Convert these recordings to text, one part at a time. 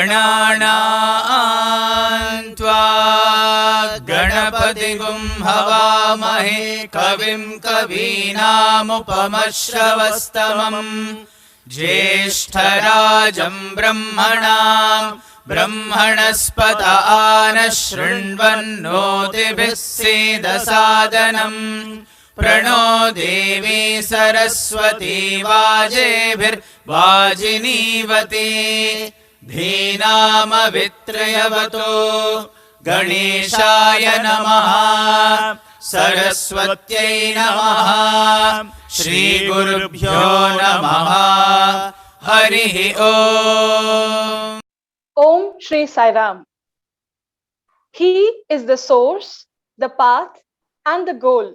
गणानां त्वा गणपतिगुं हवामहे कविं कवीनामुपमश्रवस्तमम् ज्येष्ठराजं ब्रह्मणस्पत आनः शृण्वन्नोतिभिः सीदसादनम् प्रणो देवी सरस्वती वाजेभिर्वाजिनीवती धीनामवित्रयवतो गणेशाय नमः सरस्वत्यै नमः श्रीगुरुभ्यो नमः हरिः ओम। Om Shri Sai Ram. He is the source, the path, and the goal.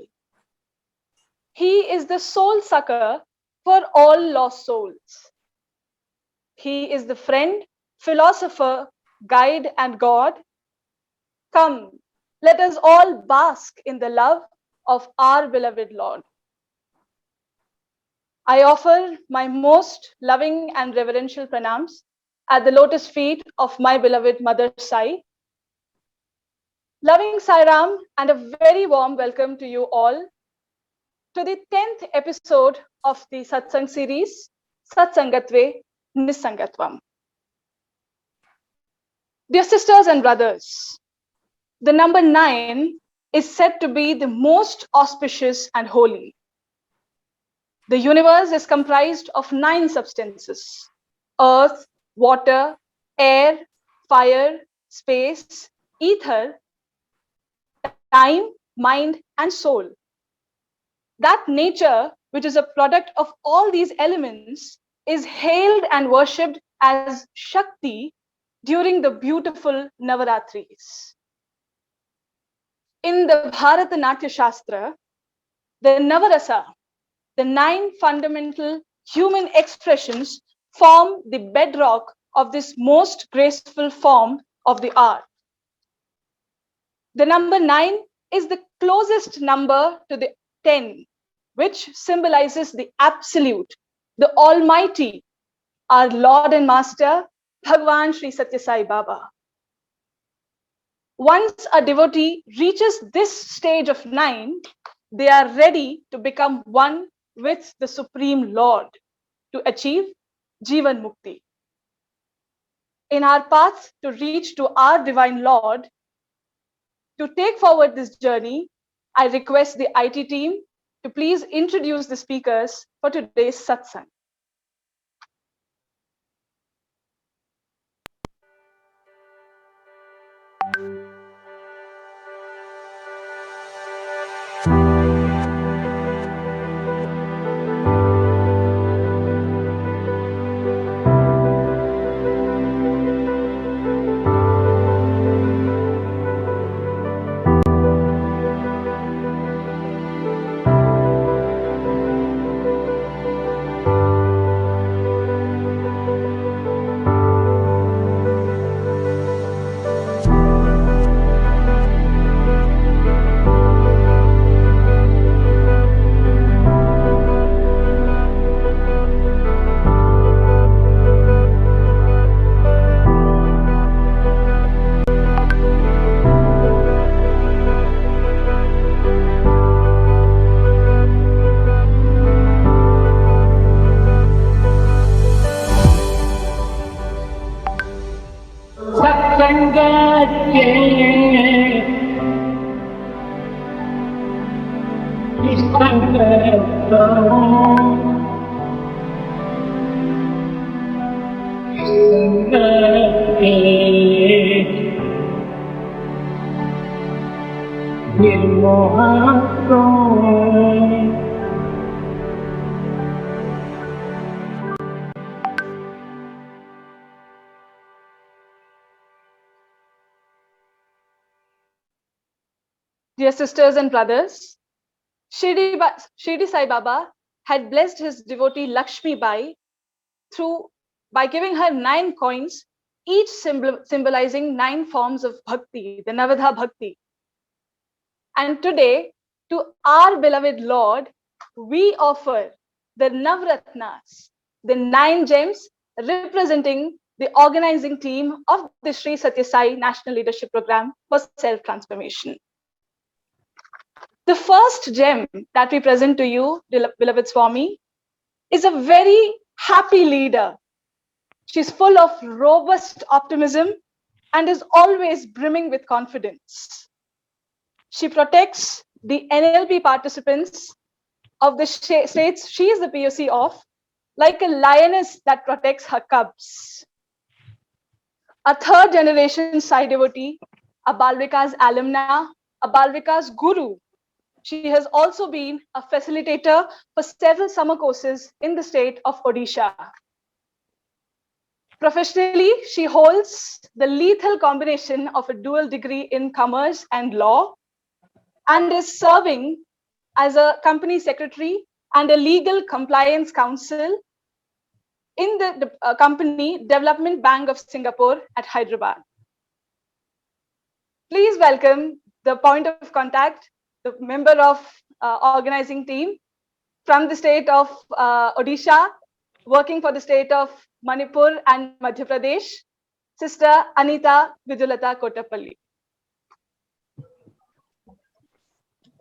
He is the soul sucker for all lost souls. He is the friend, philosopher, guide, and God. Come, let us all bask in the love of our beloved Lord. I offer my most loving and reverential pranams at the lotus feet of my beloved Mother Sai. Loving Sai Ram and a very warm welcome to you all to the 10th episode of the Satsang series, Satsangatve Nisangatvam. Dear sisters and brothers, the number 9 is said to be the most auspicious and holy. The universe is comprised of 9 substances: earth, water, air, fire, space, ether, time, mind, and soul. That nature, which is a product of all these elements, is hailed and worshipped as Shakti during the beautiful Navaratris. In the Bharatanatyam Shastra, the Navarasa, the 9 fundamental human expressions, form the bedrock of this most graceful form of the art. The number 9 is the closest number to the 10, which symbolizes the absolute, the almighty, our Lord and Master, Bhagwan Sri Satya Sai Baba. Once a devotee reaches this stage of 9, they are ready to become one with the Supreme Lord to achieve Jivan Mukti. In our path to reach to our Divine Lord, to take forward this journey, I request the IT team to please introduce the speakers for today's satsang. Dear sisters and brothers, Shirdi Sai Baba had blessed his devotee Lakshmi Bai by giving her 9 coins, each symbolizing 9 forms of bhakti, the Navadha Bhakti. And today, to our beloved Lord, we offer the Navratnas, the 9 gems representing the organizing team of the Sri Satya Sai National Leadership Program for Self-Transformation. The first gem that we present to you, beloved Swami, is a very happy leader. She's full of robust optimism and is always brimming with confidence. She protects the NLP participants of the states she is the POC of, like a lioness that protects her cubs. A third generation Sai devotee, a Balvika's alumna, a Balvika's guru. She has also been a facilitator for several summer courses in the state of Odisha. Professionally, she holds the lethal combination of a dual degree in commerce and law and is serving as a company secretary and a legal compliance counsel in the company Development Bank of Singapore at Hyderabad. Please welcome the point of contact, the member of organizing team from the state of Odisha, working for the state of Manipur and Madhya Pradesh, Sister Anita Vidulata Kotapalli.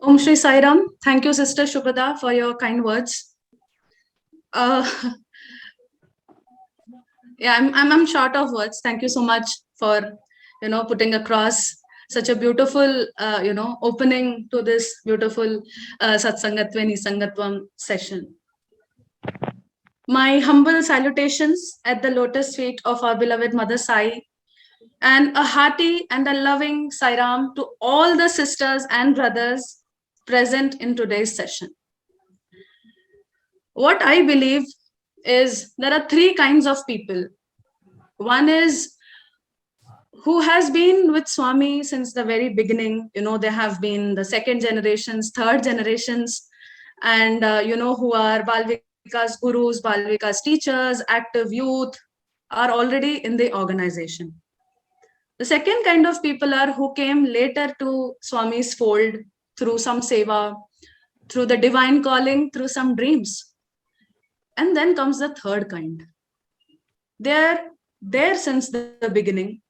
Om Shri Sai Ram. Thank you, Sister Shubhada, for your kind words. Yeah, I'm short of words. Thank you so much for putting across such a beautiful opening to this beautiful Satsangatve Nisangatvam session. My humble salutations at the lotus feet of our beloved Mother Sai, and a hearty and a loving Sai Ram to all the sisters and brothers present in today's session. What I believe is there are three kinds of people. One is who has been with Swami since the very beginning. They have been the second generations, third generations, and who are Balvika's gurus, Balvika's teachers, active youth, are already in the organization. The second kind of people are who came later to Swami's fold through some seva, through the divine calling, through some dreams. And then comes the third kind. They're there since the beginning.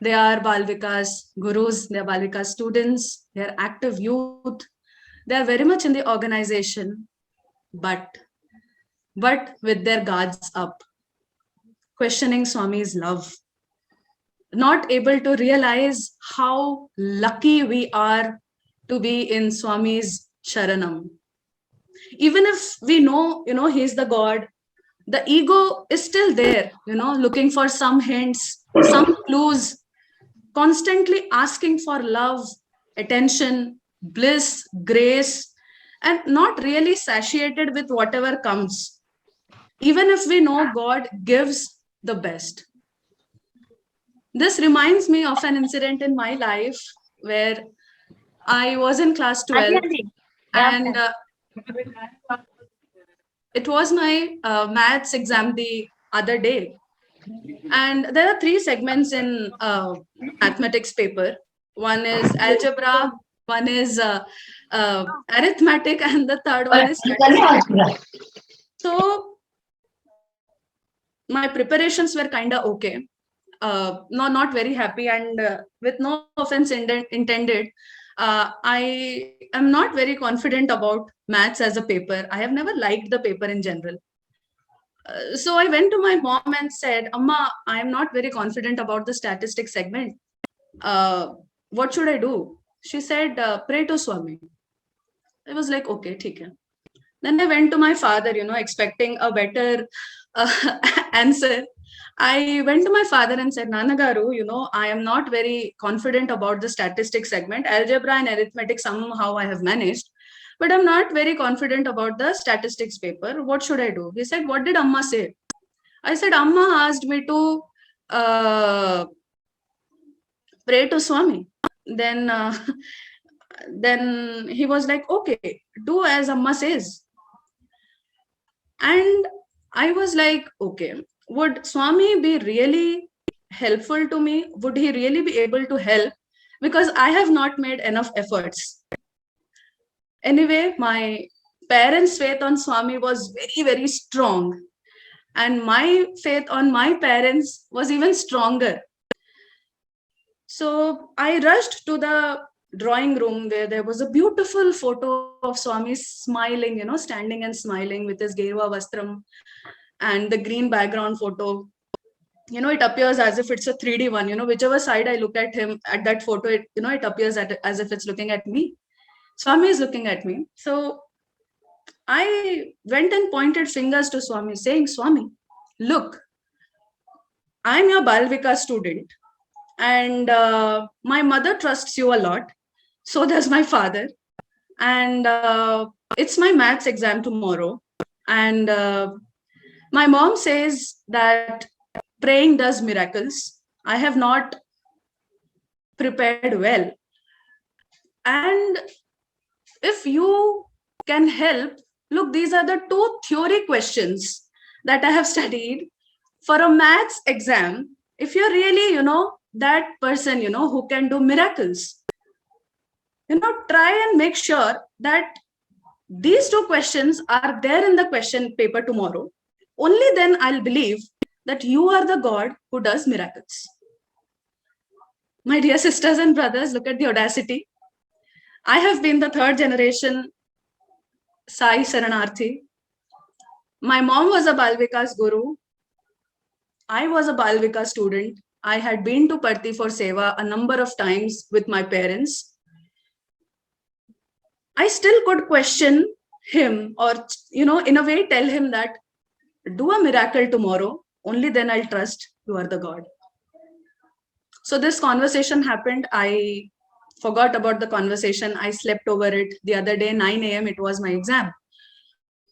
They are Balvika's gurus, they are Balvika's students, they are active youth. They are very much in the organization, but with their guards up, questioning Swami's love, not able to realize how lucky we are to be in Swami's Sharanam. Even if we know, he's the God, the ego is still there, looking for some hints, some clues, constantly asking for love, attention, bliss, grace, and not really satiated with whatever comes, even if we know God gives the best. This reminds me of an incident in my life where I was in class 12 and it was my maths exam the other day. And there are three segments in mathematics paper. One is algebra, one is arithmetic, and the third one is statistics. So my preparations were kind of okay. Not very happy, and with no offense intended, I am not very confident about maths as a paper. I have never liked the paper in general. So I went to my mom and said, Amma, I am not very confident about the statistics segment. What should I do? She said, pray to Swami. I was like, okay, theek hai. Then I went to my father, expecting a better answer. I went to my father and said, Nanagaru, I am not very confident about the statistics segment. Algebra and arithmetic, somehow I have managed. But I'm not very confident about the statistics paper. What should I do? He said, what did Amma say? I said, Amma asked me to pray to Swami. Then he was like, okay, do as Amma says. And I was like, okay, would Swami be really helpful to me? Would he really be able to help? Because I have not made enough efforts. Anyway, my parents' faith on Swami was very, very strong. And my faith on my parents was even stronger. So I rushed to the drawing room where there was a beautiful photo of Swami smiling, standing and smiling with his Gerva Vastram and the green background photo. It appears as if it's a 3D one, whichever side I look at him at that photo, it appears as if it's looking at me. Swami is looking at me. So I went and pointed fingers to Swami, saying, Swami, look, I'm your Balvika student, and my mother trusts you a lot. So does my father. And it's my maths exam tomorrow. And my mom says that praying does miracles. I have not prepared well. And if you can help, look, these are the 2 theory questions that I have studied for a maths exam. If you're really, that person, who can do miracles, try and make sure that these 2 questions are there in the question paper tomorrow. Only then I'll believe that you are the God who does miracles. My dear sisters and brothers, look at the audacity. I have been the 3rd generation Sai Saranarthi. My mom was a Balvika's guru. I was a Balvika student. I had been to Parthi for Seva a number of times with my parents. I still could question him or, in a way tell him that do a miracle tomorrow. Only then I'll trust you are the God. So this conversation happened. I forgot about the conversation. I slept over it. The other day, 9 a.m., it was my exam.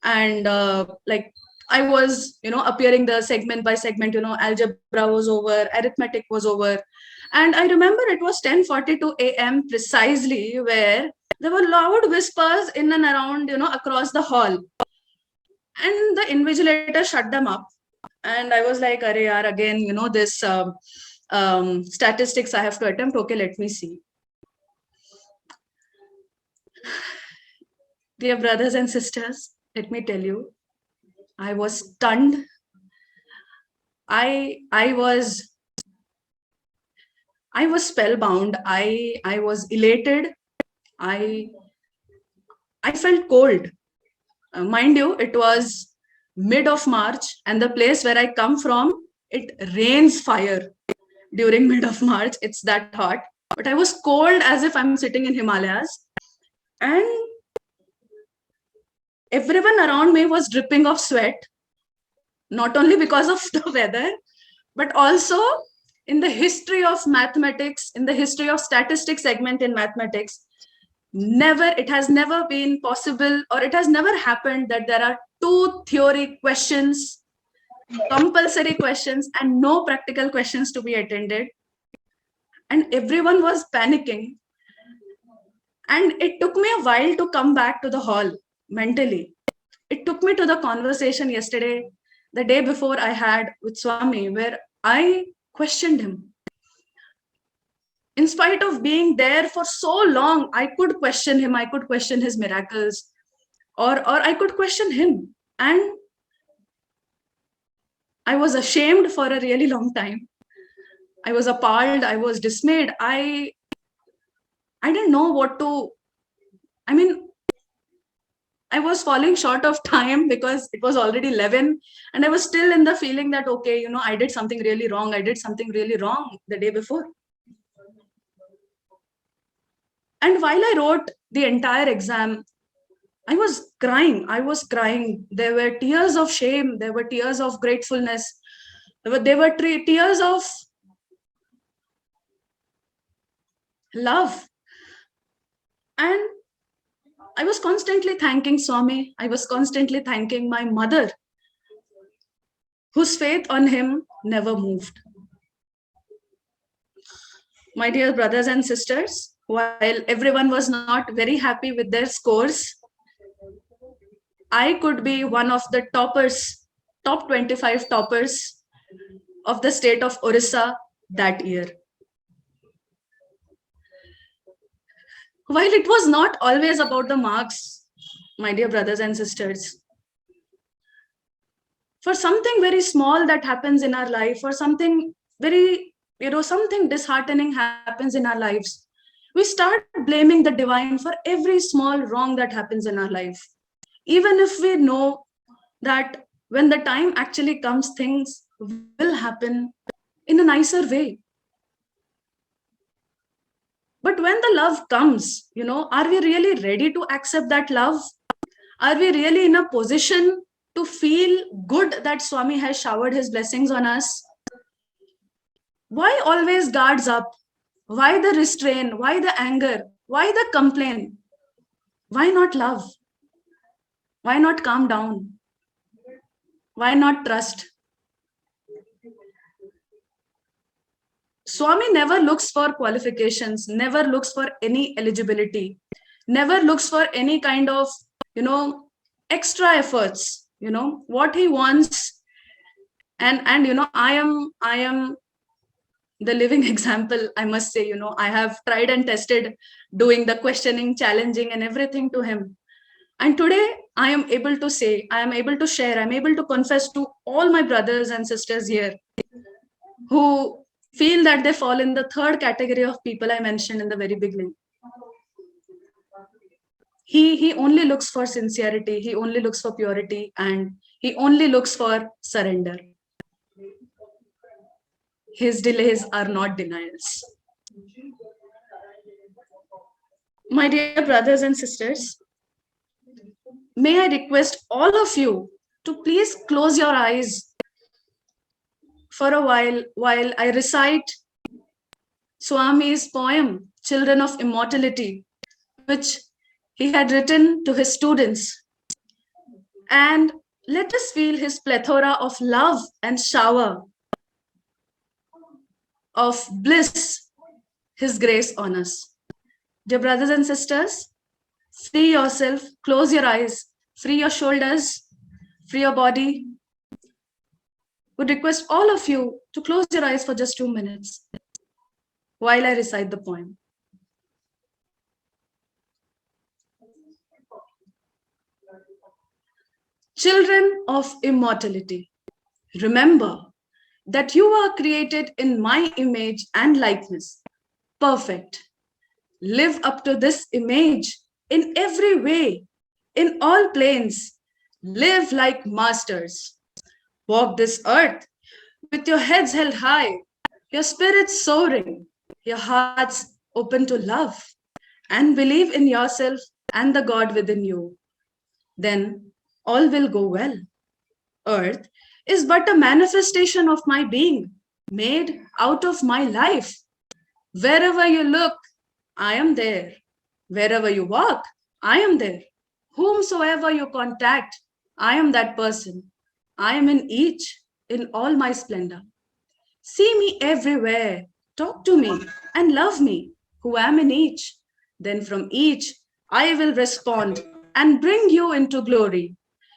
And I was, appearing the segment by segment, algebra was over, arithmetic was over. And I remember it was 10:42 a.m. precisely where there were loud whispers in and around, across the hall. And the invigilator shut them up. And I was like, Arey yaar, again, this statistics I have to attempt. Okay, let me see. Dear brothers and sisters, let me tell you, I was stunned. I was spellbound. I was elated. I felt cold. Mind you, it was mid of March, and the place where I come from, it rains fire during mid of March. It's that hot. But I was cold as if I'm sitting in Himalayas. And everyone around me was dripping of sweat, not only because of the weather, but also in the history of mathematics, in the history of statistics segment in mathematics, it has never been possible, or it has never happened that there are 2 theory questions, compulsory questions, and no practical questions to be attended. And everyone was panicking. And it took me a while to come back to the hall mentally. It took me to the conversation yesterday, the day before I had with Swami, where I questioned him. In spite of being there for so long, I could question him. I could question his miracles, or I could question him. And I was ashamed for a really long time. I was appalled. I was dismayed. I didn't know what to. I was falling short of time because it was already 11, and I was still in the feeling that, okay, I did something really wrong. I did something really wrong the day before. And while I wrote the entire exam, I was crying. There were tears of shame. There were tears of gratefulness. There were tears of love. And I was constantly thanking Swami. I was constantly thanking my mother, whose faith on him never moved. My dear brothers and sisters, while everyone was not very happy with their scores, I could be one of the toppers, top 25 toppers of the state of Orissa that year. While it was not always about the marks, my dear brothers and sisters, for something very small that happens in our life, or something very, something disheartening happens in our lives, we start blaming the divine for every small wrong that happens in our life, even if we know that when the time actually comes, things will happen in a nicer way. But when the love comes, are we really ready to accept that love? Are we really in a position to feel good that Swami has showered his blessings on us? Why always guards up? Why the restraint? Why the anger? Why the complaint? Why not love? Why not calm down? Why not trust? Swami never looks for qualifications, never looks for any eligibility, never looks for any kind of, extra efforts. What he wants, and I am the living example, I must say. I have tried and tested doing the questioning, challenging, and everything to him. And today I am able to say, I am able to share, I'm able to confess to all my brothers and sisters here who feel that they fall in the third category of people I mentioned in the very beginning. He only looks for sincerity, he only looks for purity, and he only looks for surrender. His delays are not denials. My dear brothers and sisters, may I request all of you to please close your eyes for a while I recite Swami's poem, Children of Immortality, which he had written to his students. And let us feel his plethora of love and shower of bliss, his grace on us. Dear brothers and sisters, free yourself, close your eyes, free your shoulders, free your body. Would request all of you to close your eyes for just 2 minutes while I recite the poem. Children of immortality, remember that you are created in my image and likeness, perfect. Live up to this image in every way, in all planes. Live like masters. Walk this earth with your heads held high, your spirits soaring, your hearts open to love, and believe in yourself and the God within you. Then all will go well. Earth is but a manifestation of my being, made out of my life. Wherever you look, I am there. Wherever you walk, I am there. Whomsoever you contact, I am that person. I am in each, in all my splendor. See me everywhere. Talk to me and love me, who am in each. Then from each, I will respond and bring you into glory.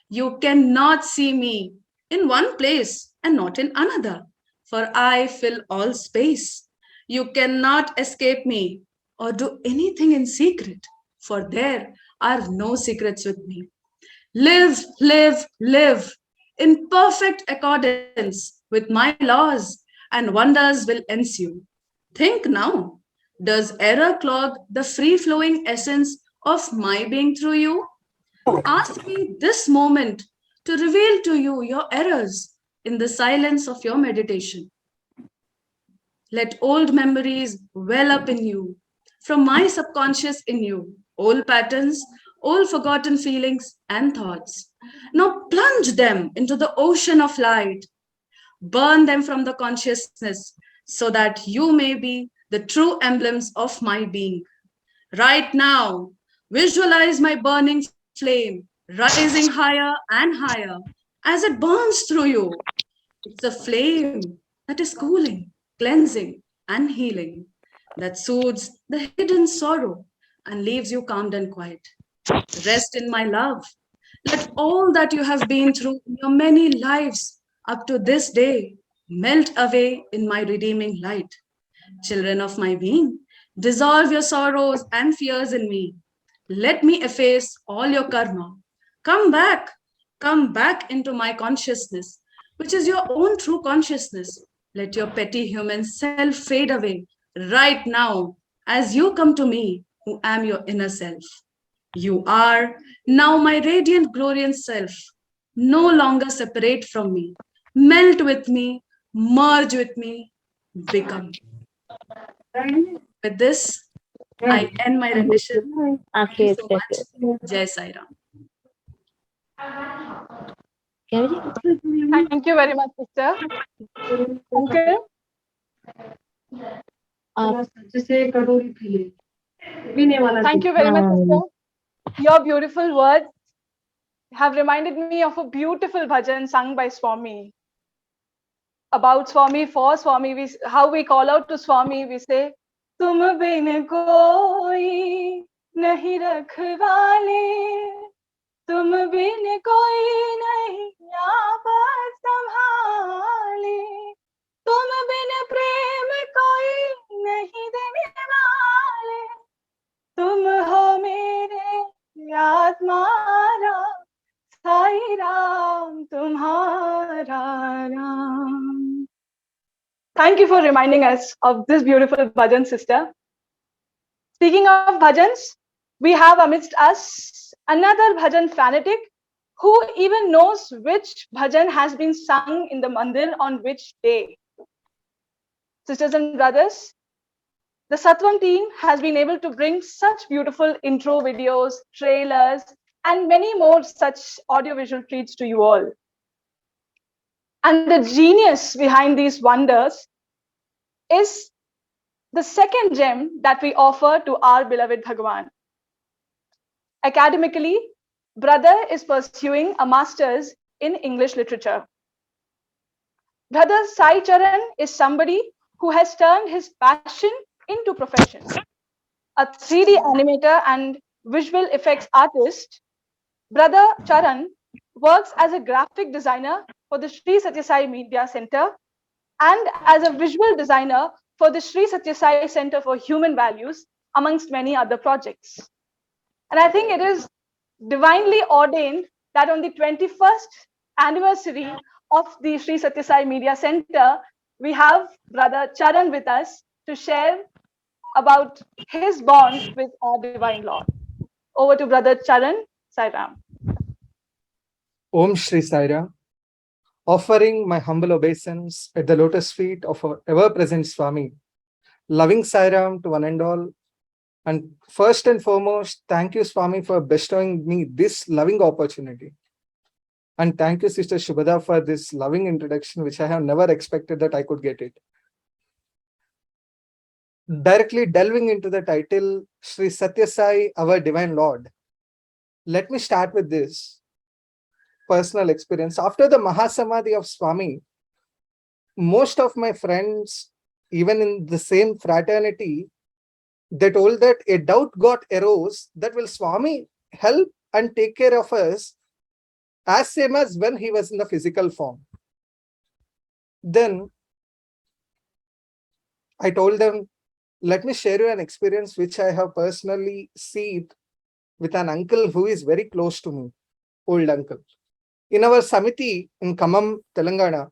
You cannot see me in one place and not in another, for I fill all space. You cannot escape me or do anything in secret, for there are no secrets with me. Live, live, live in perfect accordance with my laws, and wonders will ensue. Think now, does error clog the free flowing essence of my being through you? Ask me this moment to reveal to you your errors in the silence of your meditation. Let old memories well up in you, from my subconscious in you, old patterns, old forgotten feelings and thoughts. Now plunge them into the ocean of light, burn them from the consciousness so that you may be the true emblems of my being. Right now, visualize my burning flame rising higher and higher as it burns through you. It's a flame that is cooling, cleansing, and healing, that soothes the hidden sorrow and leaves you calmed and quiet. Rest in my love. Let all that you have been through in your many lives up to this day melt away in my redeeming light. Children of my being, dissolve your sorrows and fears in me. Let me efface all your karma. Come back, Come back into my consciousness, which is your own true consciousness. Let your petty human self fade away right now as you come to me, who am your inner self. You are now my radiant, glorious self, no longer separate from me. Melt with me, merge with me, become. With this, I end my rendition. Thank you so much. Jai Sai Ram. Thank you very much, sister. Uncle, thank you very much, sister. Your beautiful words have reminded me of a beautiful bhajan sung by Swami. About Swami, for Swami, how we call out to Swami, we say, Tum bin koi nahi rakhwale, tum bin koi nahi aap sambhale, tum bin prem koi nahi dene wale, tum ho mere आत्मारा Sai Ram तुम्हारा Ram. Thank you for reminding us of this beautiful bhajan, sister. Speaking of bhajans, we have amidst us another bhajan fanatic who even knows which bhajan has been sung in the mandir on which day. Sisters and brothers, the Satvam team has been able to bring such beautiful intro videos, trailers, and many more such audiovisual treats to you all. And the genius behind these wonders is the second gem that we offer to our beloved Bhagavan. Academically, brother is pursuing a master's in English literature. Brother Sai Charan is somebody who has turned his passion into profession. A 3D animator and visual effects artist, Brother Charan works as a graphic designer for the Sri Satya Sai Media Center and as a visual designer for the Sri Satya Sai Center for Human Values, amongst many other projects. And I think it is divinely ordained that on the 21st anniversary of the Sri Satya Sai Media Center, we have Brother Charan with us to share about his bond with our Divine Lord. Over to Brother Charan. Sai Ram. Om Shri Sai Ram. Offering my humble obeisance at the lotus feet of our ever-present Swami, loving Sai Ram to one and all. And first and foremost, thank you, Swami, for bestowing me this loving opportunity. And thank you, Sister Shubhada, for this loving introduction, which I have never expected that I could get it. Directly delving into the title, Sri Satya Sai, our Divine Lord. Let me start with this personal experience. After the Mahasamadhi of Swami, most of my friends, even in the same fraternity, they told that a doubt got arose that will Swami help and take care of us as same as when he was in the physical form. Then I told them, let me share you an experience which I have personally seen with an uncle who is very close to me, old uncle. In our Samiti in Kamam, Telangana,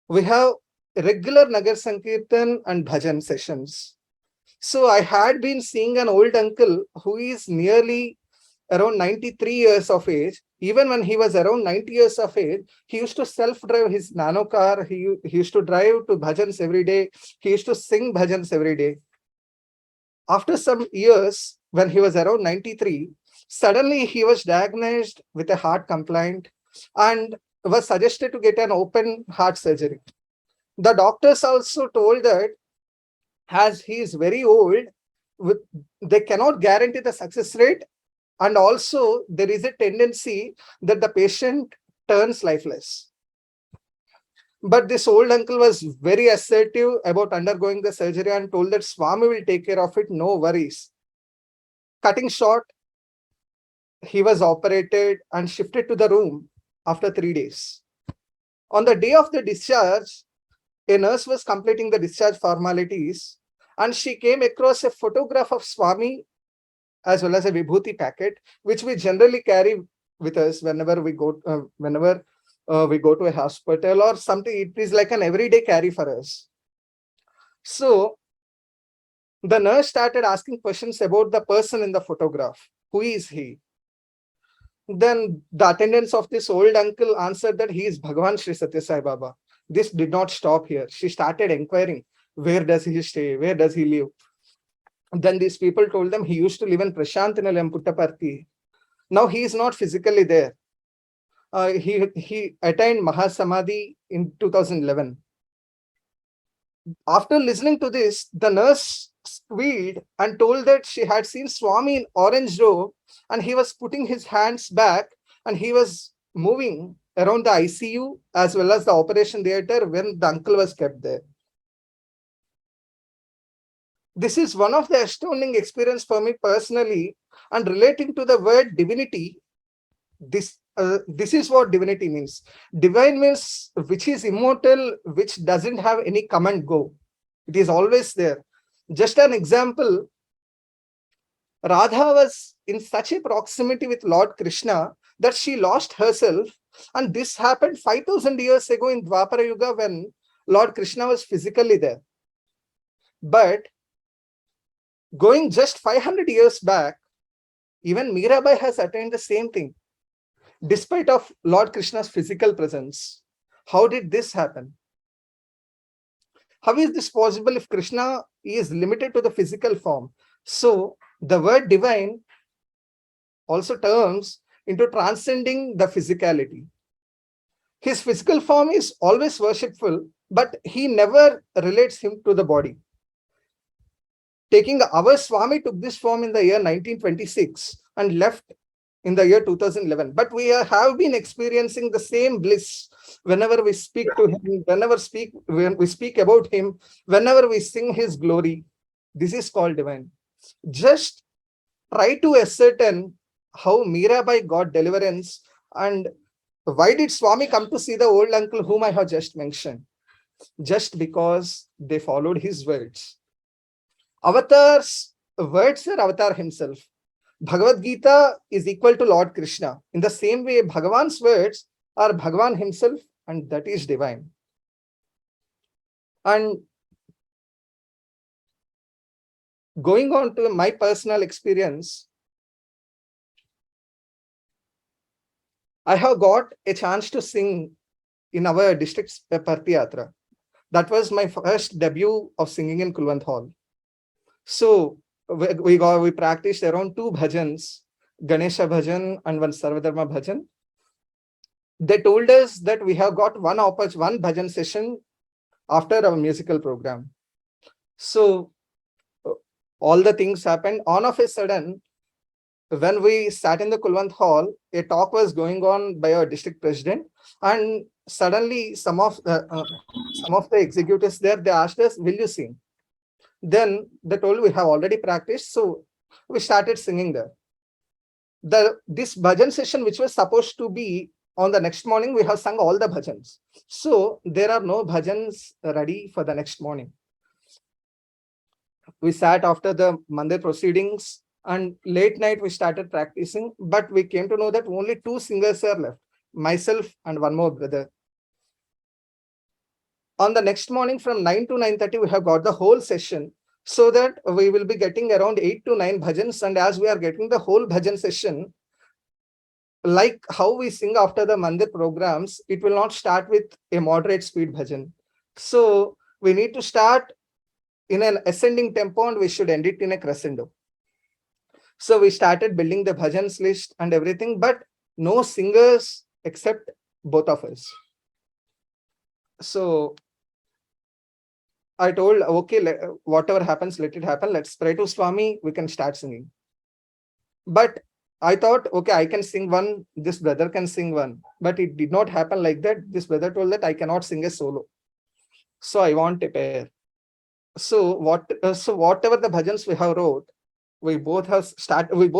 we have regular Nagar Sankirtan and Bhajan sessions. So I had been seeing an old uncle who is nearly around 93 years of age. Even when he was around 90 years of age, he used to self-drive his nano car. He used to drive to bhajans every day. He used to sing bhajans every day. After some years, when he was around 93, suddenly he was diagnosed with a heart complaint and was suggested to get an open heart surgery. The doctors also told that as he is very old, they cannot guarantee the success rate, and also there is a tendency that the patient turns lifeless. But this old uncle was very assertive about undergoing the surgery and told that Swami will take care of it, no worries. Cutting short, he was operated and shifted to the room after 3 days. On the day of the discharge, a nurse was completing the discharge formalities and she came across a photograph of Swami as well as a Vibhuti packet, which we generally carry with us whenever we go to a hospital or something. It is like an everyday carry for us. So the nurse started asking questions about the person in the photograph. Who is he? Then the attendants of this old uncle answered that he is Bhagavan Sri Satya Sai Baba. This did not stop here. She started inquiring, where does he stay? Where does he live? Then these people told them he used to live in Prashanthinalayam, Puttaparthi. Now he is not physically there. He attained Mahasamadhi in 2011. After listening to this, the nurse squealed and told that she had seen Swami in orange robe and he was putting his hands back and he was moving around the ICU as well as the operation theater when the uncle was kept there. This is one of the astounding experience for me personally, and relating to the word divinity, this is what divinity means. Divine means which is immortal, which doesn't have any come and go. It is always there. Just an example, Radha was in such a proximity with Lord Krishna that she lost herself, and this happened 5,000 years ago in Dwapara Yuga when Lord Krishna was physically there. But going just 500 years back, even Mirabai has attained the same thing, despite of Lord Krishna's physical presence. How did this happen? How is this possible if Krishna is limited to the physical form? So the word divine also turns into transcending the physicality. His physical form is always worshipful, but he never relates him to the body. Our Swami took this form in the year 1926 and left in the year 2011. But we have been experiencing the same bliss whenever we speak to him, when we speak about him, whenever we sing his glory. This is called divine. Just try to ascertain how Mirabai got deliverance and why did Swami come to see the old uncle whom I have just mentioned? Just because they followed his words. Avatar's words are Avatar himself. Bhagavad Gita is equal to Lord Krishna. In the same way, Bhagavan's words are Bhagavan himself, and that is divine. And going on to my personal experience, I have got a chance to sing in our district's Partiyatra. That was my first debut of singing in Kulwant Hall. So we practiced around 2 bhajans, Ganesha bhajan and one Sarvadharma bhajan. They told us that we have got one bhajan session after our musical program. So all the things happened. On of a sudden, when we sat in the Kulwant Hall, a talk was going on by our district president, and suddenly some of the executives there, they asked us, "Will you sing?" Then they told we have already practiced, so we started singing there. This bhajan session, which was supposed to be on the next morning, we have sung all the bhajans. So there are no bhajans ready for the next morning. We sat after the mandir proceedings and late night we started practicing, but we came to know that only 2 singers are left, myself and one more brother. On the next morning from 9 to 9:30, we have got the whole session, so that we will be getting around 8 to 9 bhajans. And as we are getting the whole bhajan session, like how we sing after the mandir programs, it will not start with a moderate speed bhajan. So we need to start in an ascending tempo and we should end it in a crescendo. So we started building the bhajans list and everything, but no singers except both of us. So I told, okay, whatever happens, let it happen. Let's pray to Swami. We can start singing. But I thought, okay, I can sing one. This brother can sing one. But it did not happen like that. This brother told that I cannot sing a solo. So I want a pair. So whatever the bhajans we have wrote, we both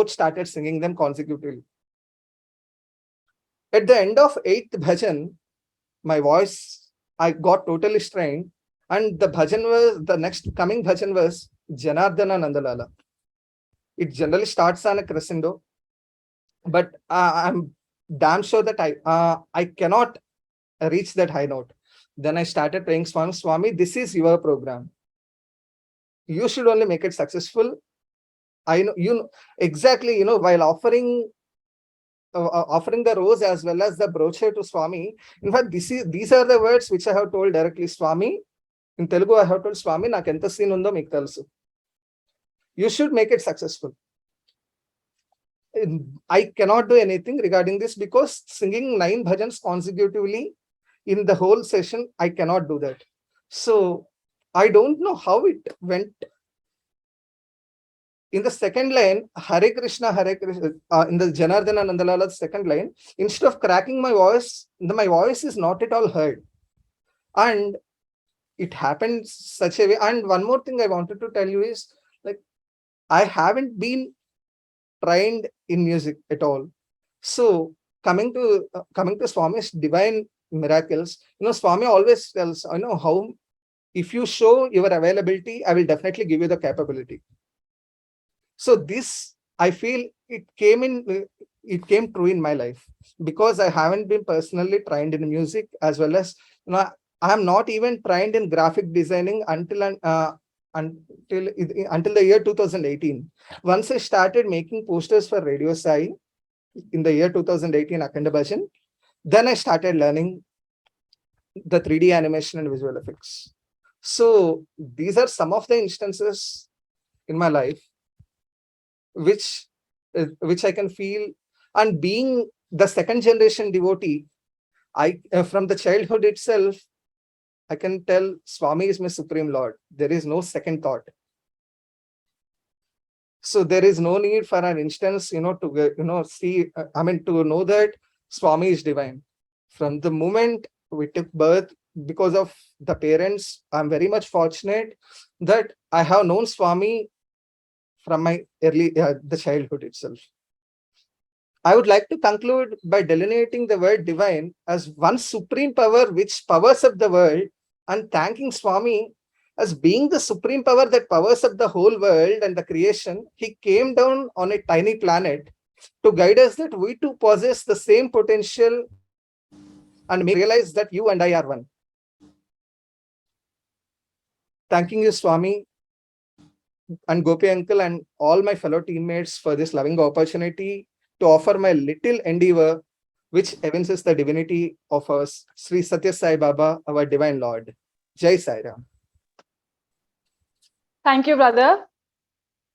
started singing them consecutively. At the end of 8th bhajan, my voice, I got totally strained. And the next coming bhajan was Janardana Nandalala. It generally starts on a crescendo, but I'm damn sure that I cannot reach that high note. Then I started praying, Swami, Swami, this is your program. You should only make it successful. I know, you know exactly, while offering the rose as well as the brochure to Swami. In fact, these are the words which I have told directly, Swami. In Telugu, I have told Swami, నాకు ఎంత scene ఉందో మీకు తెలుసు. You should make it successful. I cannot do anything regarding this because singing 9 bhajans consecutively in the whole session, I cannot do that. So I don't know how it went. In the second line, Hare Krishna, in the Janardana Nandalala's second line, instead of cracking my voice is not at all heard. And it happened such a way. And one more thing I wanted to tell you is, like, I haven't been trained in music at all. So coming to Swami's divine miracles, Swami always tells, how if you show your availability, I will definitely give you the capability. So this, I feel it came true in my life because I haven't been personally trained in music, as well as I am not even trained in graphic designing until the year 2018. Once I started making posters for Radio Sai in the year 2018 Akhanda Bhajan, then I started learning the 3D animation and visual effects. So these are some of the instances in my life which I can feel. And being the second generation devotee, I from the childhood itself, I can tell Swami is my supreme Lord. There is no second thought. So there is no need for an instance, to see, to know that Swami is divine. From the moment we took birth, because of the parents, I'm very much fortunate that I have known Swami from my the childhood itself. I would like to conclude by delineating the word divine as one supreme power which powers up the world, and thanking Swami as being the supreme power that powers up the whole world and the creation. He came down on a tiny planet to guide us that we too possess the same potential and make realize that you and I are one. Thanking you, Swami and Gopi uncle and all my fellow teammates for this loving opportunity to offer my little endeavor, which evinces the divinity of our Sri Satya Sai Baba, our divine Lord. Jai Sai Ram. Thank you, brother.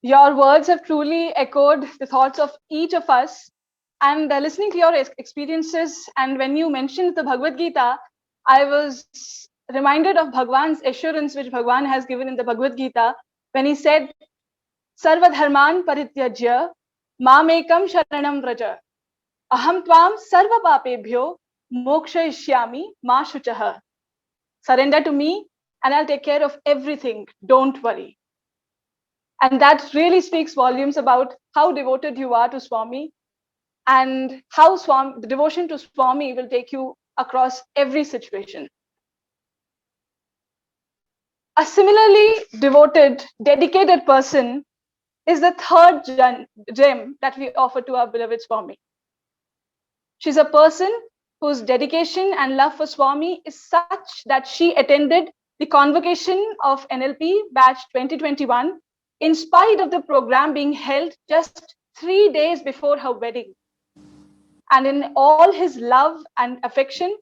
Your words have truly echoed the thoughts of each of us. And listening to your experiences, and when you mentioned the Bhagavad Gita, I was reminded of Bhagwan's assurance which Bhagwan has given in the Bhagavad Gita when he said, Sarva dharman parityajya mamekam sharanam vraja aham tvam sarva papebhyo mokshayishyami ma shuchah. Surrender to me and I'll take care of everything. Don't worry. And that really speaks volumes about how devoted you are to Swami, and how the devotion to Swami will take you across every situation. A similarly devoted, dedicated person is the third gem that we offer to our beloved Swami. She's a person whose dedication and love for Swami is such that she attended the convocation of NLP batch 2021 in spite of the program being held just 3 days before her wedding. And in all his love and affection,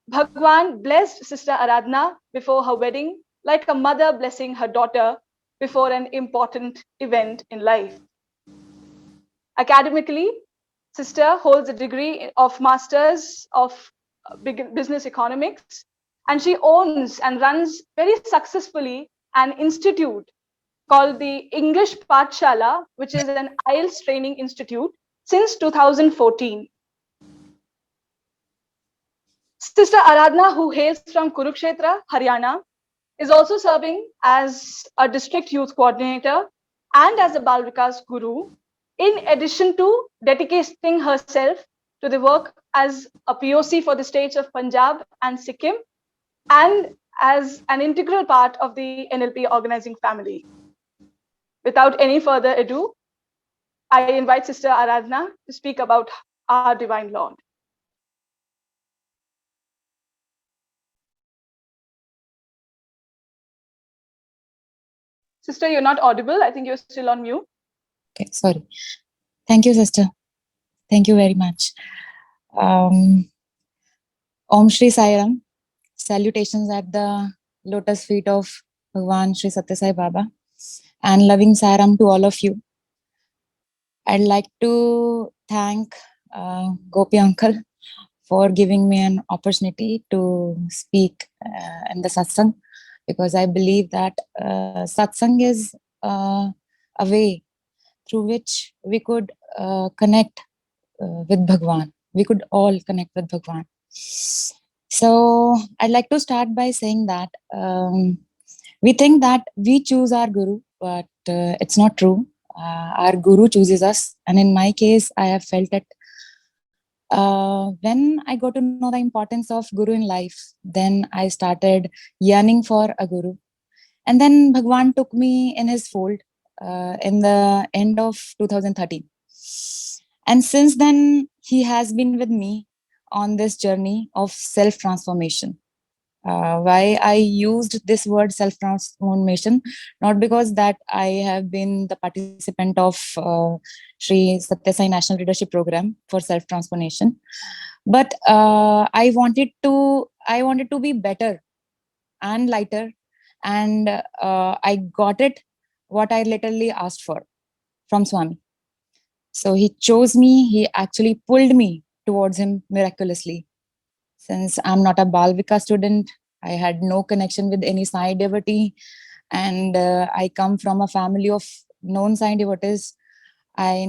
Bhagwan blessed Sister Aradhana before her wedding like a mother blessing her daughter before an important event in life. Academically, Sister holds a degree of Masters of Business Economics, and she owns and runs very successfully an institute called the English Pathshala, which is an IELTS training institute since 2014. Sister Aradhana, who hails from Kurukshetra, Haryana, is also serving as a district youth coordinator and as a Bal Vikas guru, in addition to dedicating herself to the work as a POC for the states of Punjab and Sikkim, and as an integral part of the NLP organizing family. Without any further ado, I invite Sister Aradhana to speak about our Divine Lord. Sister, you're not audible. I think you're still on mute. Okay, sorry. Thank you, sister. Thank you very much. Om Shri Sai Ram. Salutations at the lotus feet of Bhagwan Shri Satya Sai Baba, and loving Sai Ram to all of you. I'd like to thank Gopi uncle for giving me an opportunity to speak in the satsang, because I believe that satsang is a way through which we could connect with Bhagwan. We could all connect with Bhagwan. So I'd like to start by saying that we think that we choose our guru, but it's not true. Our guru chooses us, and in my case, I have felt it. When I got to know the importance of guru in life, then I started yearning for a guru, and then Bhagwan took me in his fold in the end of 2013. And since then, he has been with me on this journey of self transformation. Why I used this word self transformation, not because that I have been the participant of Sri Satya Sai National Leadership Program for self transformation, but I wanted to be better and lighter, and I got it what I literally asked for from Swami. So he chose me. He actually pulled me towards him miraculously. Since I'm not a Balvika student, I had no connection with any Sai devotee, and I come from a family of known Sai devotees. I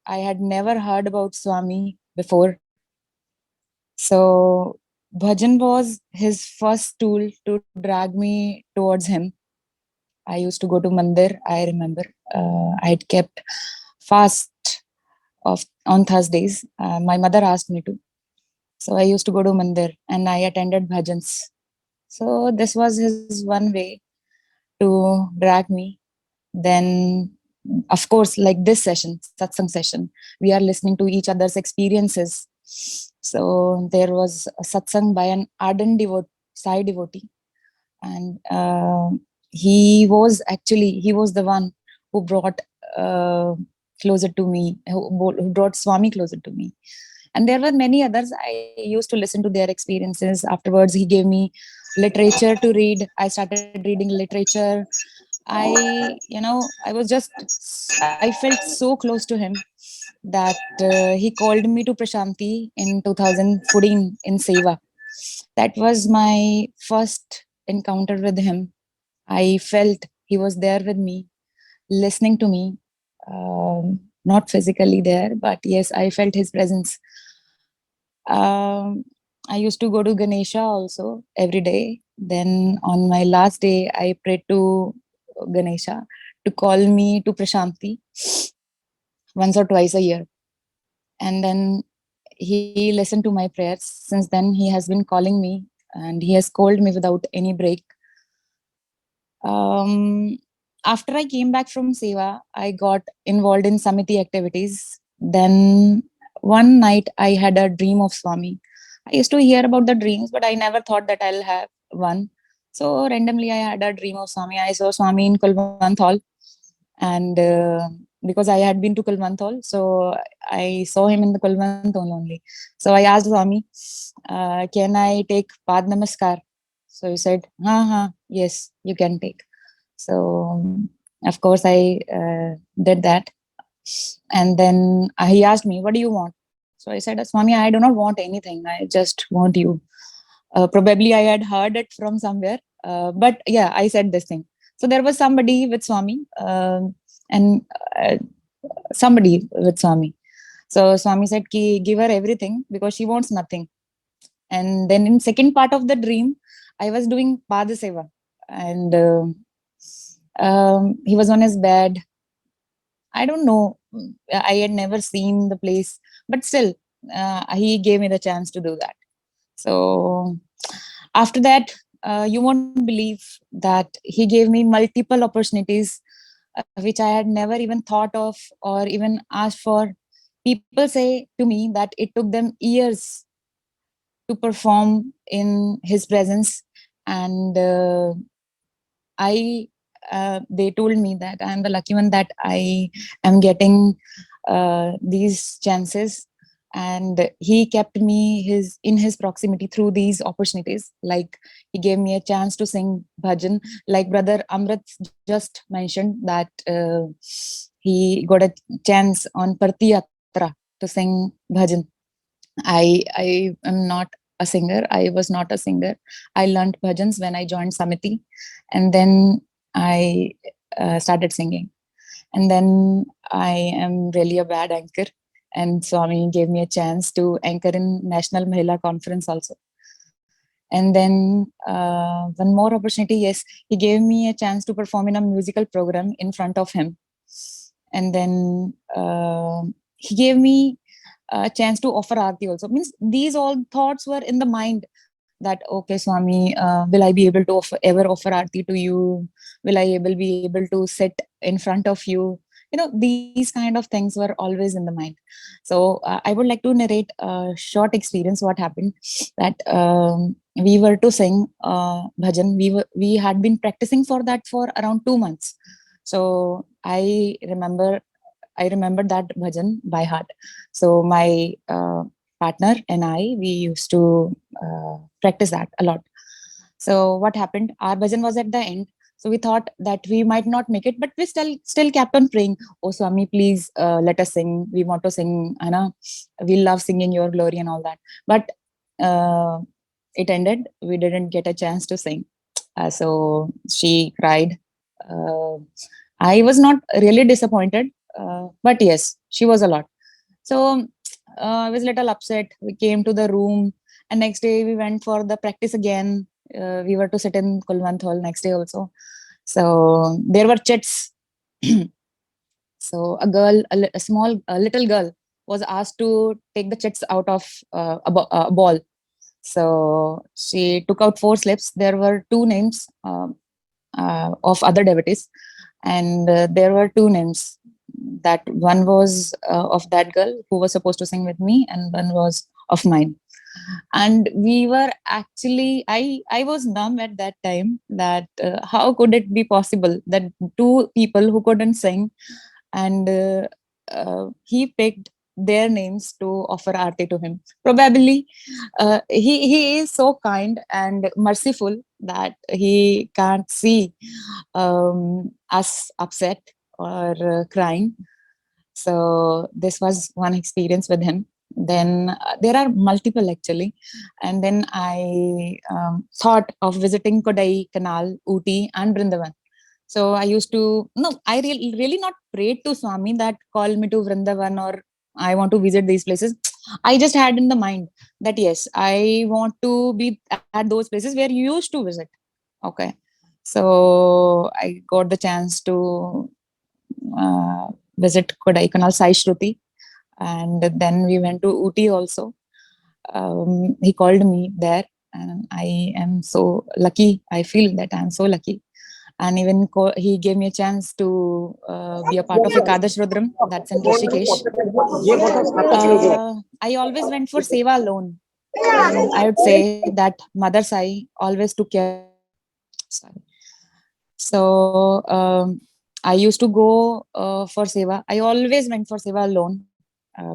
had never heard about Swami before. So bhajan was his first tool to drag me towards him. I used to go to mandir. I remember I had kept fast of on Thursdays. My mother asked me to. So I used to go to mandir and I attended bhajans. So this was his one way to drag me. Then, of course, like this session, satsang session, we are listening to each other's experiences. So there was a satsang by an ardent Sai devotee, and he was the one who brought closer to me, who brought Swami closer to me. And there were many others. I used to listen to their experiences. Afterwards, he gave me literature to read. I started reading literature. I felt so close to him that he called me to Prashanti in 2014 in Seva. That was my first encounter with him. I felt he was there with me, listening to me, not physically there, but yes, I felt his presence. I used to go to Ganesha also every day. Then on my last day, I prayed to Ganesha to call me to Prashanti once or twice a year. And then he listened to my prayers. Since then, he has been calling me and he has called me without any break. After I came back from Seva, I got involved in Samiti activities. Then one night I had a dream of Swami. I used to hear about the dreams, but I never thought that I'll have one. So randomly I had a dream of Swami. I saw Swami in Kulwant Hall, and because I had been to Kulwant Hall, so I saw him in the Kulwant Hall only. So I asked Swami, can I take Pad Namaskar? So he said, yes, you can take. So of course I did that. And then he asked me, what do you want? So I said, Swami, I do not want anything. I just want you. Probably I had heard it from somewhere. But yeah, I said this thing. So there was somebody with Swami and somebody with Swami. So Swami said, give her everything because she wants nothing. And then in second part of the dream, I was doing Pada Seva. And he was on his bed. I don't know. I had never seen the place, but still, he gave me the chance to do that. So after that, you won't believe that he gave me multiple opportunities, which I had never even thought of or even asked for. People say to me that it took them years to perform in his presence, and I they told me that I'm the lucky one, that I am getting these chances, and he kept me in his proximity through these opportunities. Like, he gave me a chance to sing bhajan, like brother Amrit just mentioned that he got a chance on Parti Yatra to sing bhajan. I am not a singer. I was not a singer. I learned bhajans when I joined Samiti, and then I started singing. And then I am really a bad anchor, and Swami gave me a chance to anchor in National Mahila Conference also. And then one more opportunity, yes, he gave me a chance to perform in a musical program in front of him. And then he gave me a chance to offer aarti also. Means these all thoughts were in the mind, that okay, Swami, will I be able to ever offer aarti to you? Will I be able to sit in front of you? These kind of things were always in the mind. So I would like to narrate a short experience what happened. That we were to sing bhajan. We had been practicing for that for around 2 months. So I remember that bhajan by heart. So my partner and we used to practice that a lot. So what happened? Our bhajan was at the end. So we thought that we might not make it, but we still kept on praying. Oh Swami, please let us sing. We want to sing. Anna, we love singing Your Glory and all that. But uh, it ended. We didn't get a chance to sing. So she cried. Uh, I was not really disappointed, but yes, she was a lot. So I was a little upset. We came to the room, and next day we went for the practice again. We were to sit in Kulwant Hall next day also. So there were chits. So a little girl was asked to take the chits out of a ball. So she took out 4 slips. There were 2 names of other devotees, and there were 2 names. That one was of that girl who was supposed to sing with me, and one was of mine. And we were actually, I was numb at that time, that how could it be possible that 2 people who couldn't sing, and he picked their names to offer aarti to him. Probably he is so kind and merciful that he can't see us upset or crying. So this was one experience with him. Then there are multiple actually. And then I thought of visiting Kodai, Canal, Ooty, and Vrindavan. So I used to, no, I really not prayed to Swami that call me to Vrindavan or I want to visit these places. I just had in the mind that yes, I want to be at those places where you used to visit. Okay. So I got the chance to uh, visit Kodaikanal, Sai Shruti, and then we went to Ooty also. He called me there, and I am so lucky. I feel that I am so lucky. And even he gave me a chance to be a part of Ekadash Rudram, that's in Rishikesh. I always went for seva alone, and I would say that Mother Sai always took care of me. Sorry. So I used to go for seva. I always went for seva alone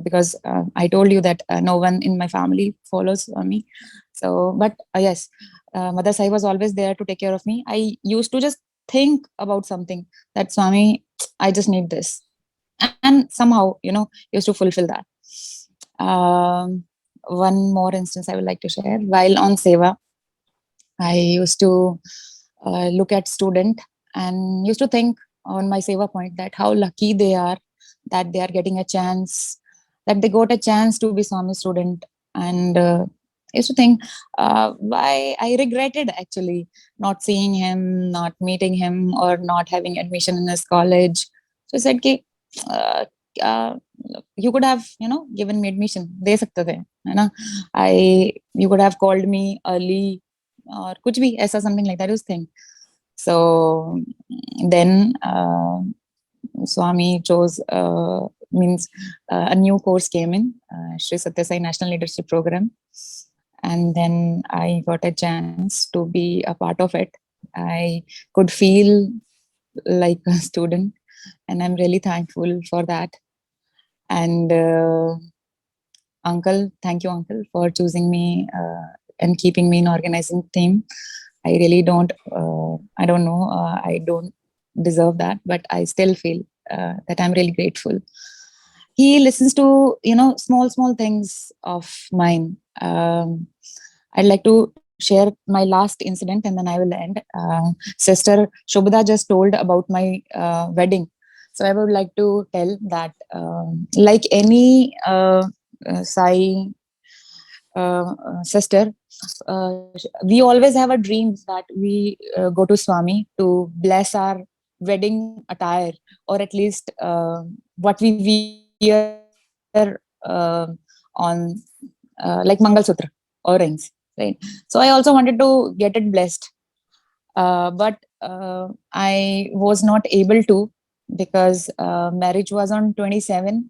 because I told you that no one in my family follows me. So, but yes, Mother Sai was always there to take care of me. I used to just think about something that Swami, I just need this, and somehow used to fulfill that. One more instance I would like to share. While on seva, I used to look at student and used to think on my seva point that how lucky they are that they are getting a chance, that they got a chance to be Swami student. And I used to think why I regretted actually not seeing him, not meeting him, or not having admission in his college. So I said, "Ki, uh, uh, you could have, given me admission. दे सकते थे, है ना? You could have called me early or कुछ भी ऐसा something like that was thing." So then Swami chose means a new course came in, Sri Satya Sai National Leadership Program, and then I got a chance to be a part of it. I could feel like a student, and I'm really thankful for that. And uncle, thank you, uncle, for choosing me and keeping me in organizing team. I really don't, I don't know, I don't deserve that, but I still feel that I'm really grateful. He listens to, small things of mine. I'd like to share my last incident and then I will end. Sister Shobhita just told about my wedding. So I would like to tell that, like any Sai sister, we always have a dream that we go to Swami to bless our wedding attire, or at least what we wear on like Mangalsutra or rings, right? So I also wanted to get it blessed, but I was not able to, because marriage was on 27th,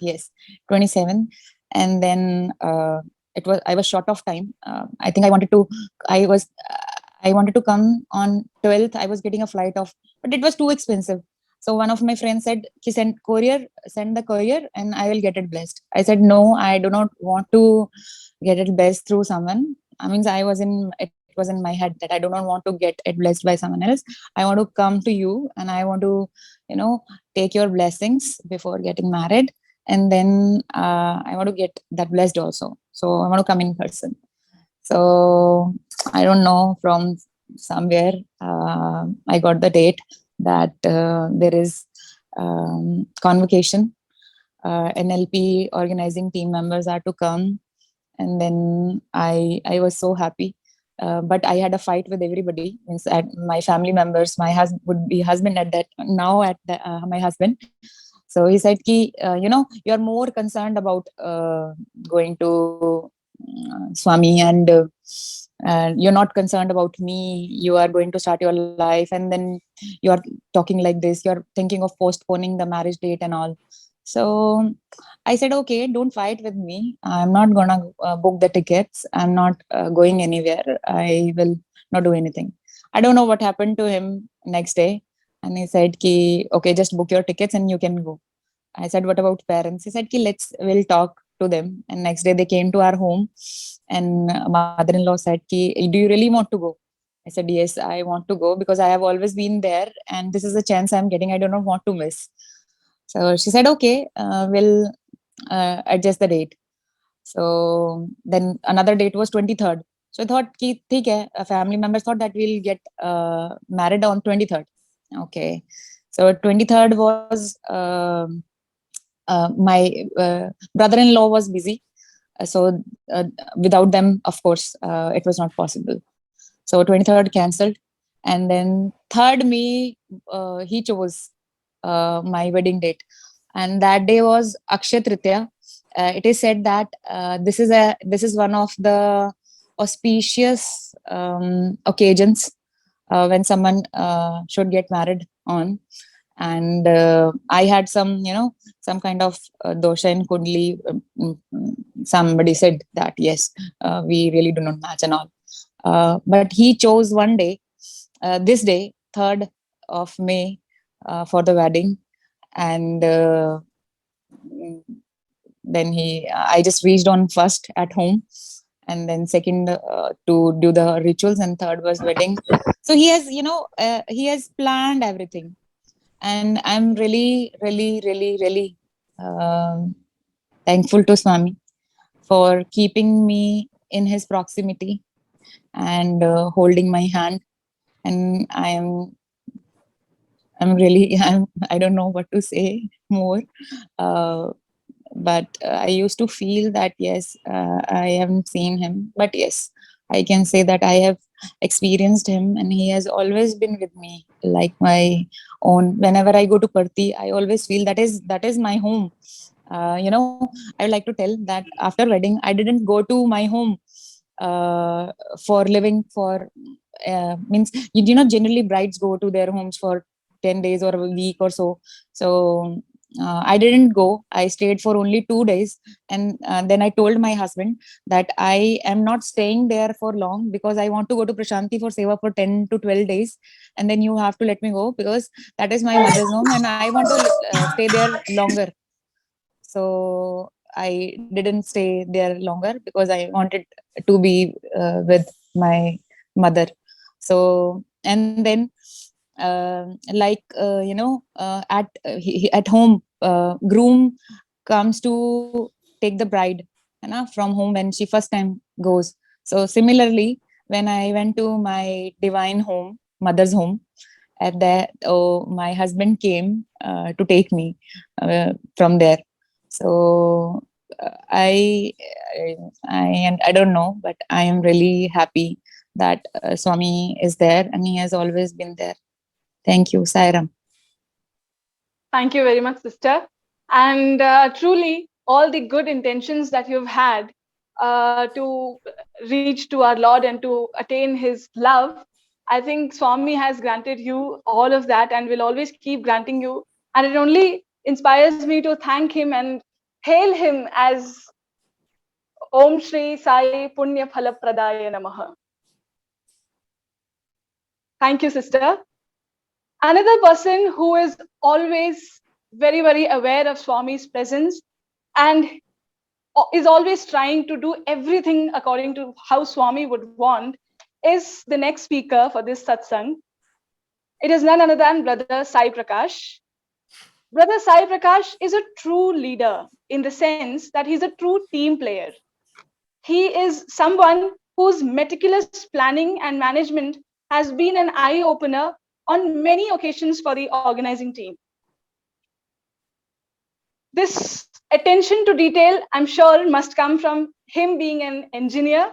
yes, 27th. And then I was short of time. I think I was I wanted to come on 12th. I was getting a flight of, but it was too expensive. So one of my friends said, send the courier and I will get it blessed. I said, no, I do not want to get it blessed through someone. I mean, it was in my head that I do not want to get it blessed by someone else. I want to come to you and I want to, take your blessings before getting married. And then I want to get that blessed also. So I want to come in person. So I don't know, from somewhere I got the date that there is convocation. NLP organizing team members are to come, and then I was so happy. But I had a fight with everybody. Means my family members, my husband would be husband at that now at the, my husband. So he said, "Ki, you're more concerned about going to Swami, and you're not concerned about me. You are going to start your life, and then you're talking like this. You're thinking of postponing the marriage date and all." So I said, okay, don't fight with me. I'm not gonna book the tickets. I'm not going anywhere. I will not do anything. I don't know what happened to him next day. And he said, ki, okay, just book your tickets and you can go. I said, what about parents? He said, ki, we'll talk to them. And next day they came to our home, and mother-in-law said, ki, do you really want to go? I said, yes, I want to go because I have always been there and this is a chance I'm getting. I do not want to miss. So she said, okay, we'll adjust the date. So then another date was 23rd. So I thought, ki, theek hai. Family members thought that we'll get married on 23rd. Okay. So 23rd was my brother-in-law was busy. So without them, of course, it was not possible. So 23rd cancelled. And then 3rd May, he chose my wedding date. And that day was Akshay Tritiya. It is said that this is one of the auspicious occasions when someone should get married on. And I had some kind of dosha in kundli. Somebody said that yes, we really do not match and all. But he chose one day, this day, 3rd of May, for the wedding. And then I just reached on first at home, and then second to do the rituals, and third was wedding. So he has planned everything, and I'm really thankful to Swami for keeping me in his proximity and holding my hand. And I'm really I don't know what to say more. Uh, but I used to feel that yes, I haven't seen him, but yes, I can say that I have experienced him, and he has always been with me like my own. Whenever I go to Parthi, I always feel that is my home. I would like to tell that after wedding, I didn't go to my home uh, for living for means generally brides go to their homes for 10 days or a week or so. So I didn't go. I stayed for only 2 days. And then I told my husband that I am not staying there for long because I want to go to Prashanti for Seva for 10 to 12 days. And then you have to let me go because that is my mother's home and I want to stay there longer. So I didn't stay there longer because I wanted to be with my mother. So, and then at home, groom comes to take the bride, from home when she first time goes. So similarly, when I went to my divine home, mother's home, at that, my husband came to take me from there. So and I don't know, but I am really happy that Swami is there and he has always been there. Thank you, Sairam. Thank you very much, sister. And truly, all the good intentions that you've had to reach to our Lord and to attain His love, I think Swami has granted you all of that and will always keep granting you. And it only inspires me to thank Him and hail Him as Om Shri Sai Punya Phala Pradaya Namaha. Thank you, sister. Another person who is always very, very aware of Swami's presence and is always trying to do everything according to how Swami would want is the next speaker for this satsang. It is none other than Brother Sai Prakash. Brother Sai Prakash is a true leader in the sense that he's a true team player. He is someone whose meticulous planning and management has been an eye-opener on many occasions for the organizing team. This attention to detail, I'm sure, must come from him being an engineer,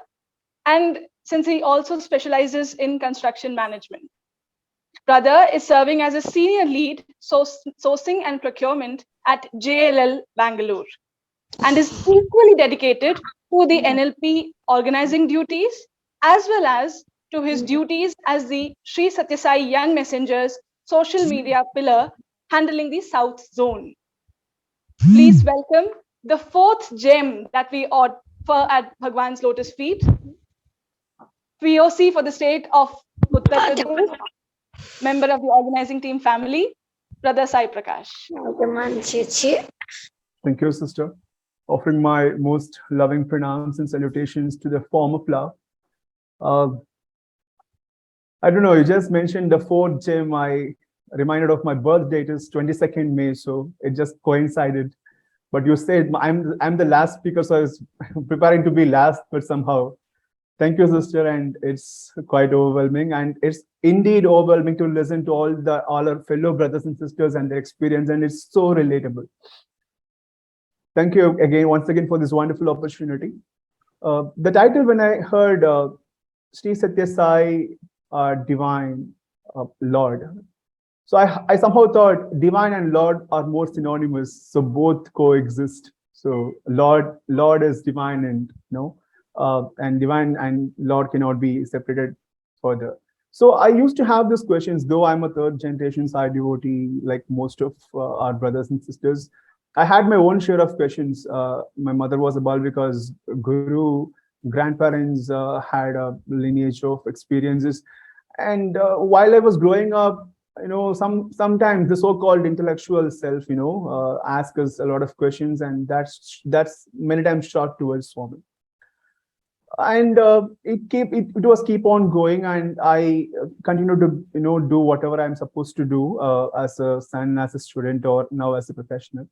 and since he also specializes in construction management. Brother is serving as a senior lead sourcing and procurement at JLL Bangalore and is equally dedicated to the NLP organizing duties as well as to his duties as the Sri Satya Sai Young Messengers social media pillar handling the South Zone. Please welcome the fourth gem that we offer at Bhagwan's lotus feet, POC for the state of Uttar Pradesh, member of the organizing team family, Brother Sai Prakash. Thank you, sister. Offering my most loving pranams and salutations to the form of love. I don't know, you just mentioned the fourth gem. I reminded of my birth date is 22nd May, so it just coincided. But you said I'm the last speaker, so I was preparing to be last, but somehow. Thank you, sister, and it's quite overwhelming, and it's indeed overwhelming to listen to all our fellow brothers and sisters and their experience, and it's so relatable. Thank you once again for this wonderful opportunity. The title, when I heard Sri Satya Sai Divine Lord, so I somehow thought divine and Lord are more synonymous, so both coexist. So Lord is divine, and and divine and Lord cannot be separated further. So I used to have these questions, though I'm a third generation Sai devotee, like most of our brothers and sisters. I had my own share of questions. My mother was a Balvikas guru, grandparents had a lineage of experiences. And while I was growing up, sometimes the so-called intellectual self, ask us a lot of questions, and that's many times shot towards Swami. And it was keep on going, and I continued to do whatever I'm supposed to do as a son, as a student, or now as a professional.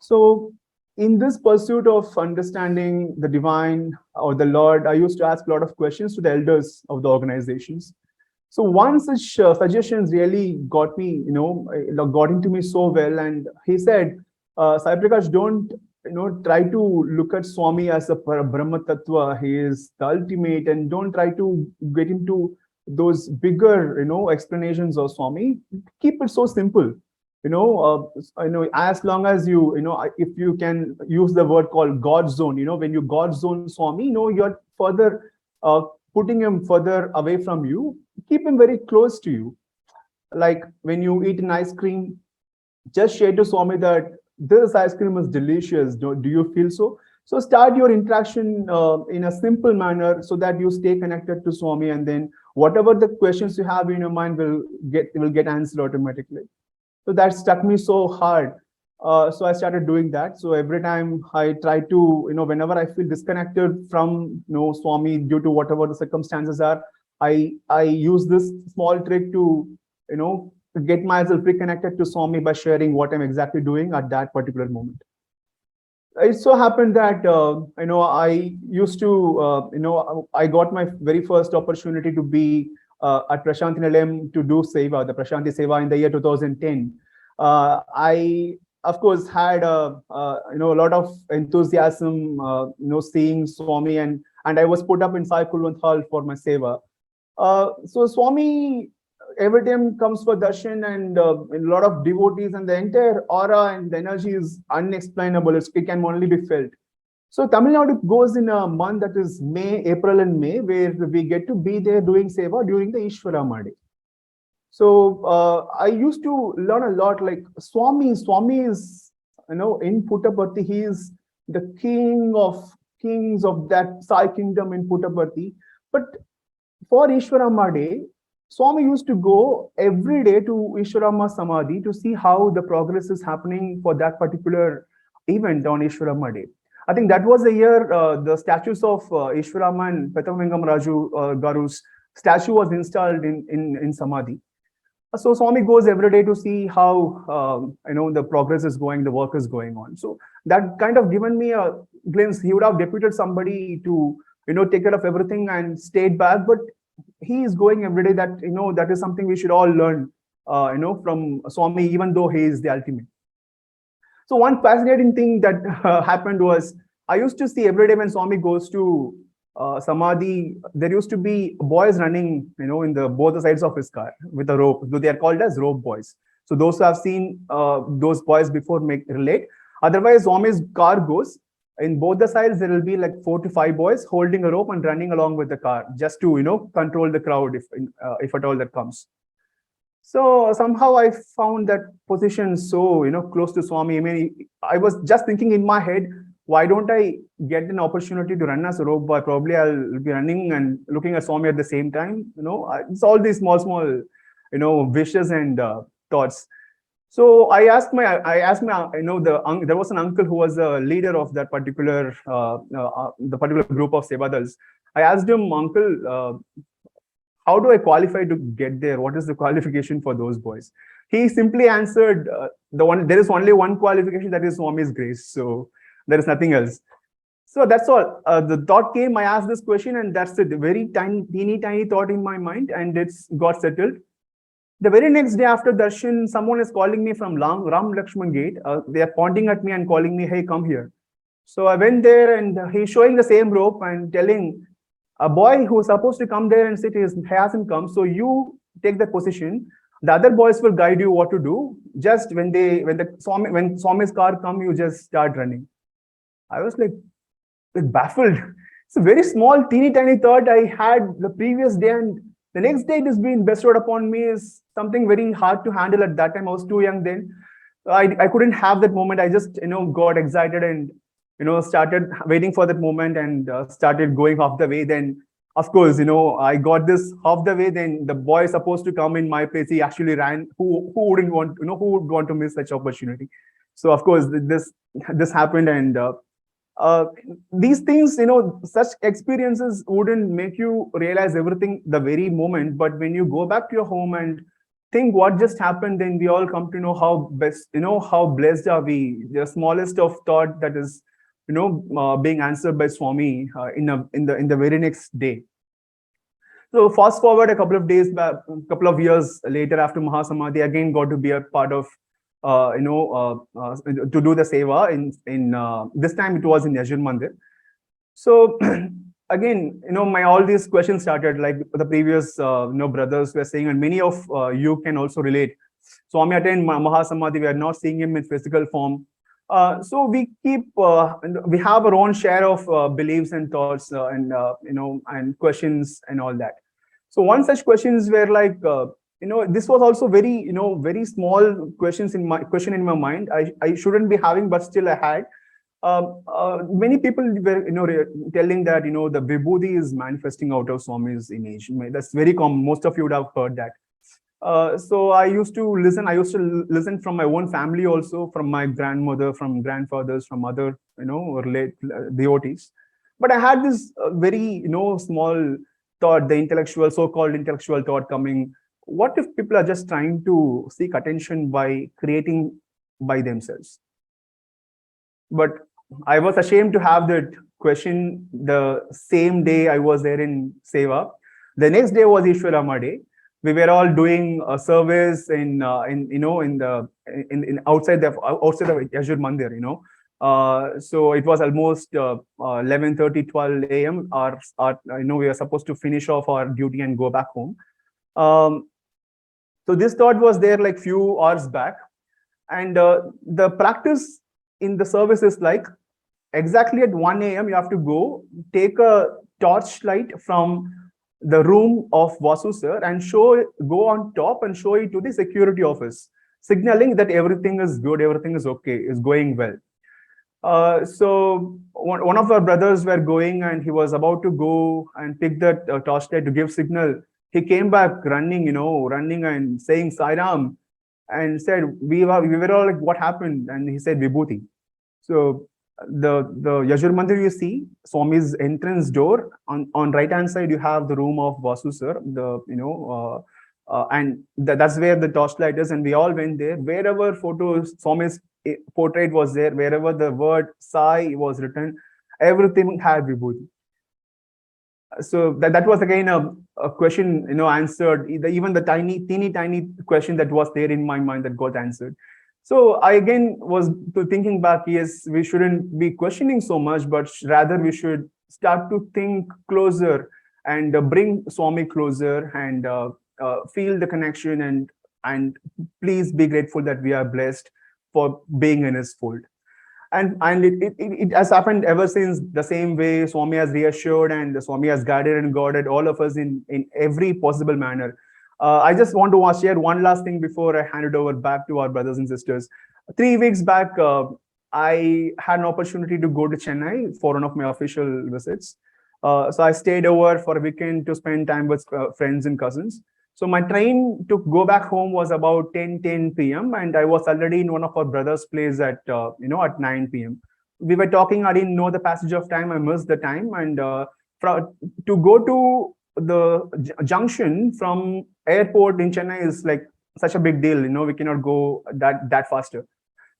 So in this pursuit of understanding the divine or the Lord, I used to ask a lot of questions to the elders of the organizations. So one such suggestions really got me, got into me so well. And he said, Sai Prakash, don't try to look at Swami as a Brahma Tattva. He is the ultimate, and don't try to get into those bigger, explanations of Swami. Keep it so simple. As long as if you can use the word called God zone, when you God zone Swami, you're further putting him further away from you. Keep him very close to you. Like when you eat an ice cream, just share to Swami that this ice cream is delicious. Do you feel so? So start your interaction in a simple manner so that you stay connected to Swami, and then whatever the questions you have in your mind will get answered automatically. So that struck me so hard. So I started doing that. So every time I try to, whenever I feel disconnected from, Swami due to whatever the circumstances are, I use this small trick to, get myself reconnected to Swami by sharing what I'm exactly doing at that particular moment. It so happened that I used to I got my very first opportunity to be at Prashanti Nilayam to do Seva, the Prashanti Seva in the year 2010. I of course had a lot of enthusiasm, seeing Swami, and I was put up in Sai Kulwant Hall for my Seva. So Swami every time comes for darshan, and a lot of devotees, and the entire aura and the energy is unexplainable. It can only be felt. So Tamil Nadu goes in a month that is May, April and May, where we get to be there doing seva during the Ishwarama Day. So I used to learn a lot. Like Swami is, in Puttaparthi, he is the king of kings of that Sai kingdom in Puttaparthi. But for Ishwarama Day, Swami used to go every day to Ishwarama Samadhi to see how the progress is happening for that particular event on Ishwarama Day. I think that was the year the statues of Ishwarama and Petavengam Raju Garu's statue was installed in Samadhi. So Swami goes every day to see how the progress is going, the work is going on. So that kind of given me a glimpse. He would have deputed somebody to take care of everything and stayed back, but he is going every day. That that is something we should all learn from Swami, even though he is the ultimate. So one fascinating thing that happened was, I used to see every day when Swami goes to Samadhi, there used to be boys running in the both sides of his car with a rope. They are called as rope boys. So those who have seen those boys before relate. Otherwise, Swami's car goes, in both the sides, there will be like 4 to 5 boys holding a rope and running along with the car, just to control the crowd if at all that comes. So somehow I found that position so close to Swami. I mean, I was just thinking in my head, why don't I get an opportunity to run as a rope boy? Probably I'll be running and looking at Swami at the same time. It's all these small wishes and thoughts. So I asked my, there was an uncle who was a leader of that particular, the particular group of Sevadals. I asked him, Uncle, how do I qualify to get there? What is the qualification for those boys? He simply answered, there is only one qualification, that is Swami's grace. So there is nothing else. So that's all. The thought came, I asked this question, and that's a very teeny thought in my mind, and it's got settled. The very next day after darshan, someone is calling me from Ram Lakshman Gate. They are pointing at me and calling me, hey, come here. So I went there, and he's showing the same rope and telling a boy who was supposed to come there and sit, he hasn't come. So you take that position. The other boys will guide you what to do. Just when Swami's car come, you just start running. I was like baffled. It's a very small, teeny thought I had the previous day, and the next day it is being bestowed upon me is something very hard to handle at that time. I was too young then. I couldn't have that moment. I just got excited and started waiting for that moment, and started going half the way. Then of course I got this half the way. Then the boy supposed to come in my place, he actually ran. Who wouldn't want who would want to miss such opportunity? So of course this happened, and these things, such experiences wouldn't make you realize everything the very moment, but when you go back to your home and think what just happened, then we all come to know how blessed are we. The smallest of thought that is being answered by Swami in the very next day. So fast forward a couple of days back, a couple of years later, after Mahasamadhi, again got to be a part of to do the seva in this time it was in Yajur Mandir. So again, my all these questions started, like the previous brothers were saying, and many of you can also relate. Swami attained Mahasamadhi. We are not seeing him in physical form. So we keep we have our own share of beliefs and thoughts and questions and all that. So one such questions were like, this was also very, very small question in my mind. I shouldn't be having, but still I had. Many people were, telling that, the vibhuti is manifesting out of Swami's image. That's very common. Most of you would have heard that. So I used to listen. I used to listen from my own family also, from my grandmother, from grandfathers, from other, relate devotees. But I had this very, small thought, the intellectual, so-called intellectual thought coming. What if people are just trying to seek attention by creating by themselves? But I was ashamed to have that question the same day I was there in Seva. The next day was Ishwarama Day. We were all doing a service in outside the Yajur Mandir, so it was almost 11:30, 12 a.m. We were supposed to finish off our duty and go back home. So this thought was there like few hours back, and the practice in the service is like exactly at 1 a.m. you have to go take a torchlight from the room of Vasu sir and go on top and show it to the security office, signaling that everything is good, everything is okay, is going well. So one of our brothers were going and he was about to go and pick that torchlight to give signal. He came back running, running and saying Sairam, and said, we were all like, what happened? And he said, Vibhuti. So the Yajur Mandir, you see, Swami's entrance door, on right hand side, you have the room of Vasu sir, and that's where the torchlight is. And we all went there. Wherever Swami's portrait was there, wherever the word Sai was written, everything had Vibhuti. So that was again a question, answered. Even the teeny question that was there in my mind that got answered. So I again was thinking back, yes, we shouldn't be questioning so much, but rather we should start to think closer and bring Swami closer and feel the connection and please be grateful that we are blessed for being in his fold. And it has happened ever since, the same way Swami has reassured and Swami has guided and guided all of us in every possible manner. I just want to share one last thing before I hand it over back to our brothers and sisters. 3 weeks back, I had an opportunity to go to Chennai for one of my official visits. So I stayed over for a weekend to spend time with friends and cousins. So my train to go back home was about 10 p.m. and I was already in one of our brothers' place at 9 p.m. We were talking. I didn't know the passage of time. I missed the time, and to go to the junction from airport in Chennai is like such a big deal. We cannot go that faster.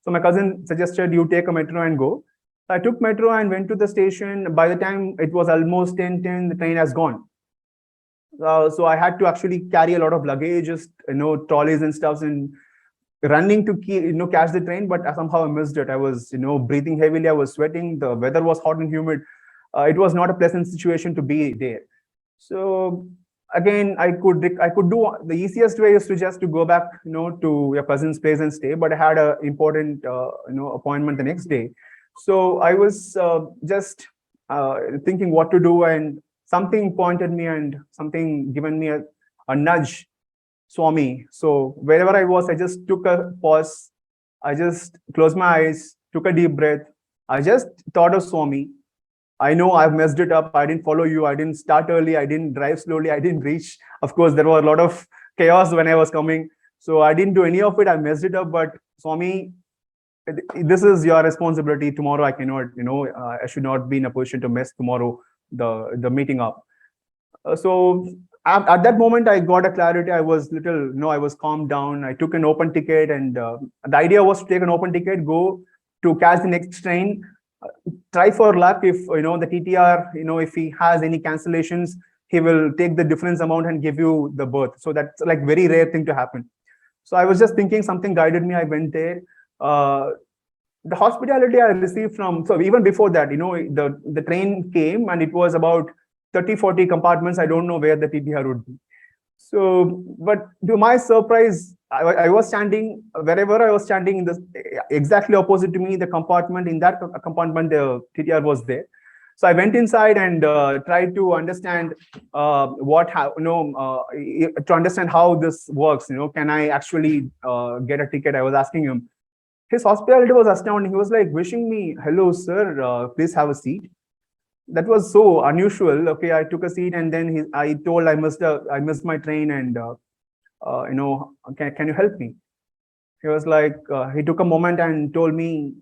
So my cousin suggested you take a metro and go. I took metro and went to the station. By the time it was almost 10:10, the train has gone. So I had to actually carry a lot of luggage, just trolleys and stuff, and running to catch the train. But somehow I missed it. I was breathing heavily. I was sweating. The weather was hot and humid. It was not a pleasant situation to be there. So again, I could do the easiest way is to just to go back to your cousin's place and stay. But I had a important appointment the next day. So I was just thinking what to do, and something pointed me and something given me a nudge, Swami. So wherever I was, I just took a pause. I just closed my eyes, took a deep breath. I just thought of Swami. I know I've messed it up. I didn't follow you. I didn't start early. I didn't drive slowly. I didn't reach. Of course, there was a lot of chaos when I was coming. So I didn't do any of it. I messed it up. But Swami, this is your responsibility. Tomorrow I cannot, I should not be in a position to mess tomorrow the meeting up. So at that moment, I got a clarity. I was I was calmed down. I took an open ticket, and the idea was to take an open ticket, go to catch the next train, try for luck. If the TTR, if he has any cancellations, he will take the difference amount and give you the berth. So that's like very rare thing to happen. So I was just thinking, something guided me. I went there. The hospitality I received so even before that, the train came and it was about 30-40 compartments. I don't know where the TTR would be. So, but to my surprise, I was standing wherever I was standing, exactly opposite to me, the compartment. In that compartment, the TTR was there. So I went inside and tried to understand to understand how this works. Can I actually get a ticket? I was asking him. His hospitality was astounding. He was like wishing me, "Hello, sir. Please have a seat." That was so unusual. Okay, I took a seat, and then I told I missed my train, and can you help me? He was like, he took a moment and told me,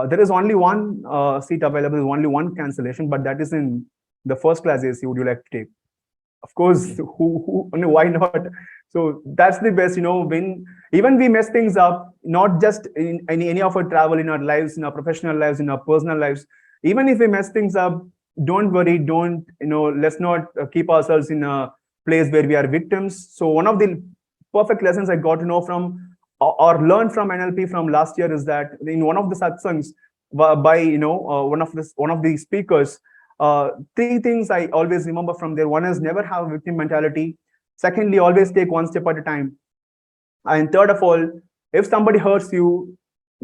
there is only one seat available, only one cancellation, but that is in the first class AC. Would you like to take? Of course, why not? So that's the best, when even we mess things up, not just in any of our travel, in our lives, in our professional lives, in our personal lives. Even if we mess things up, don't worry, let's not keep ourselves in a place where we are victims. So one of the perfect lessons I got to know from or learned from NLP from last year is that in one of the satsangs by one of the speakers, three things I always remember from there. One is never have a victim mentality. Secondly, always take one step at a time. And third of all, if somebody hurts you,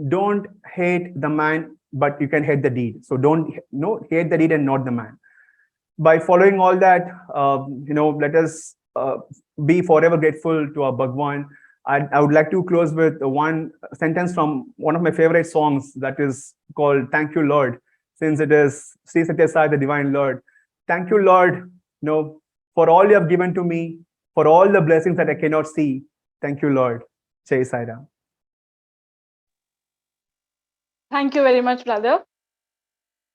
don't hate the man, but you can hate the deed. So don't hate the deed and not the man. By following all that, let us be forever grateful to our Bhagwan. I would like to close with one sentence from one of my favorite songs that is called "Thank You, Lord," since it is Sri Satya Sai, the Divine Lord. Thank you, Lord, for all you have given to me, for all the blessings that I cannot see. Thank you, Lord. Jai Sai Ram. Thank you very much, brother.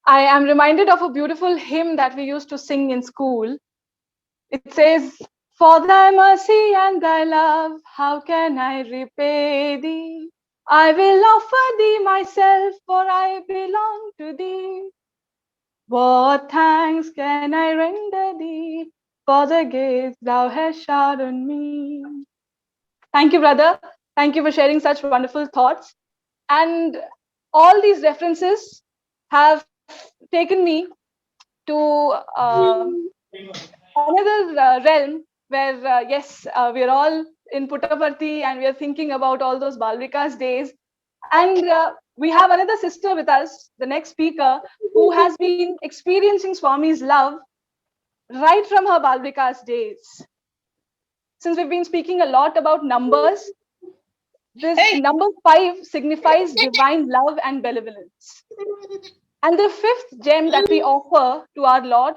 I am reminded of a beautiful hymn that we used to sing in school. It says, "For thy mercy and thy love, how can I repay thee? I will offer thee myself, for I belong to thee. What thanks can I render thee for the gifts thou hast showered on me?" Thank you, brother. Thank you for sharing such wonderful thoughts. And all these references have taken me to another realm where, yes, we are all in Puttaparthi and we are thinking about all those Balvikas days. And we have another sister with us, the next speaker, who has been experiencing Swami's love right from her Balvikas days. Since we've been speaking a lot about numbers, this number 5 signifies divine love and benevolence. And the fifth gem that we offer to our Lord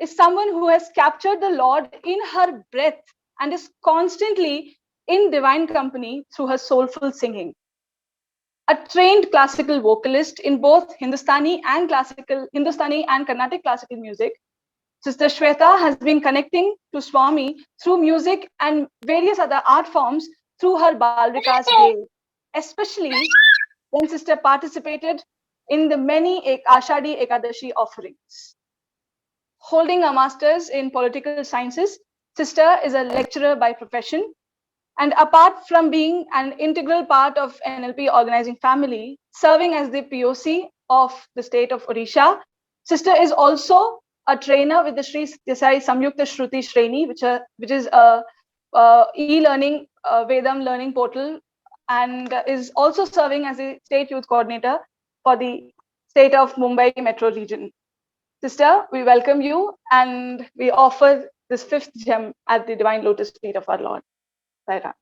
is someone who has captured the Lord in her breath and is constantly in divine company through her soulful singing. A trained classical vocalist in both Hindustani and Carnatic classical music, Sister Shweta has been connecting to Swami through music and various other art forms through her Balvikas days, especially when Sister participated in the many Ashadi Ekadashi offerings. Holding a master's in political sciences, Sister is a lecturer by profession. And apart from being an integral part of NLP organizing family, serving as the POC of the state of Odisha, Sister is also a trainer with the Sri Desai Samyukta Shruti Shreni, which is a e-learning Vedam learning portal, and is also serving as a state youth coordinator for the state of Mumbai metro region. Sister, we welcome you and we offer this fifth gem at the divine lotus feet of our Lord. Sai Ram.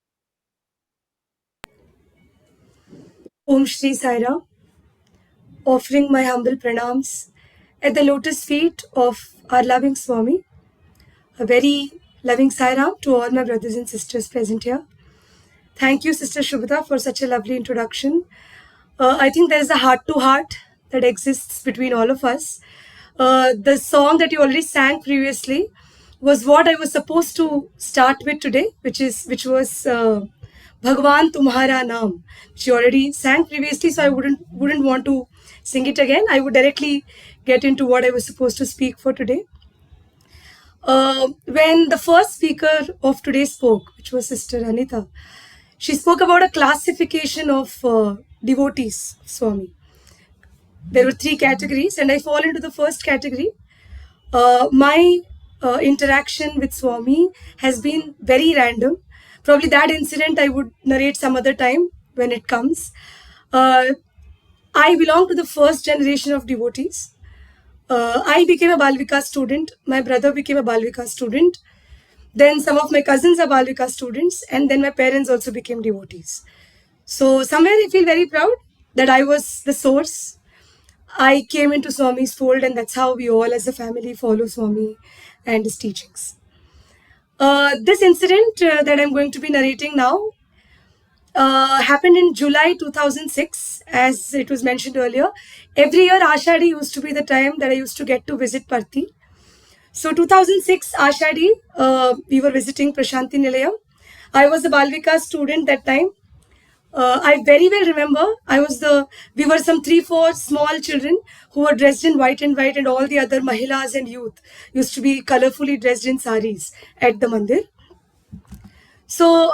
Om Shri Sai Ram, offering my humble pranams at the lotus feet of our loving Swami. A very loving Sai Ram to all my brothers and sisters present here. Thank you, Sister Shubhata, for such a lovely introduction. I think there is a heart-to-heart that exists between all of us. The song that you already sang previously was what I was supposed to start with today, which was Bhagwan Tumhara Naam, which you already sang previously, so I wouldn't want to sing it again. I would directly get into what I was supposed to speak for today. When the first speaker of today spoke, which was Sister Anita, she spoke about a classification of devotees of Swami. There were 3 categories, and I fall into the first category. My interaction with Swami has been very random. Probably that incident I would narrate some other time when it comes. I belong to the first generation of devotees. I became a Balvika student. My brother became a Balvika student. Then some of my cousins are Balvika students, and then my parents also became devotees. So somewhere I feel very proud that I was the source. I came into Swami's fold, and that's how we all as a family follow Swami and his teachings. This incident that I'm going to be narrating now happened in July 2006, as it was mentioned earlier. Every year, Ashadi used to be the time that I used to get to visit Parthi. So 2006 Ashadi, we were visiting Prashanti Nilayam. I was a Balvika student that time. I very well remember we were some 3-4 small children who were dressed in white and white, and all the other mahilas and youth used to be colorfully dressed in saris at the mandir. So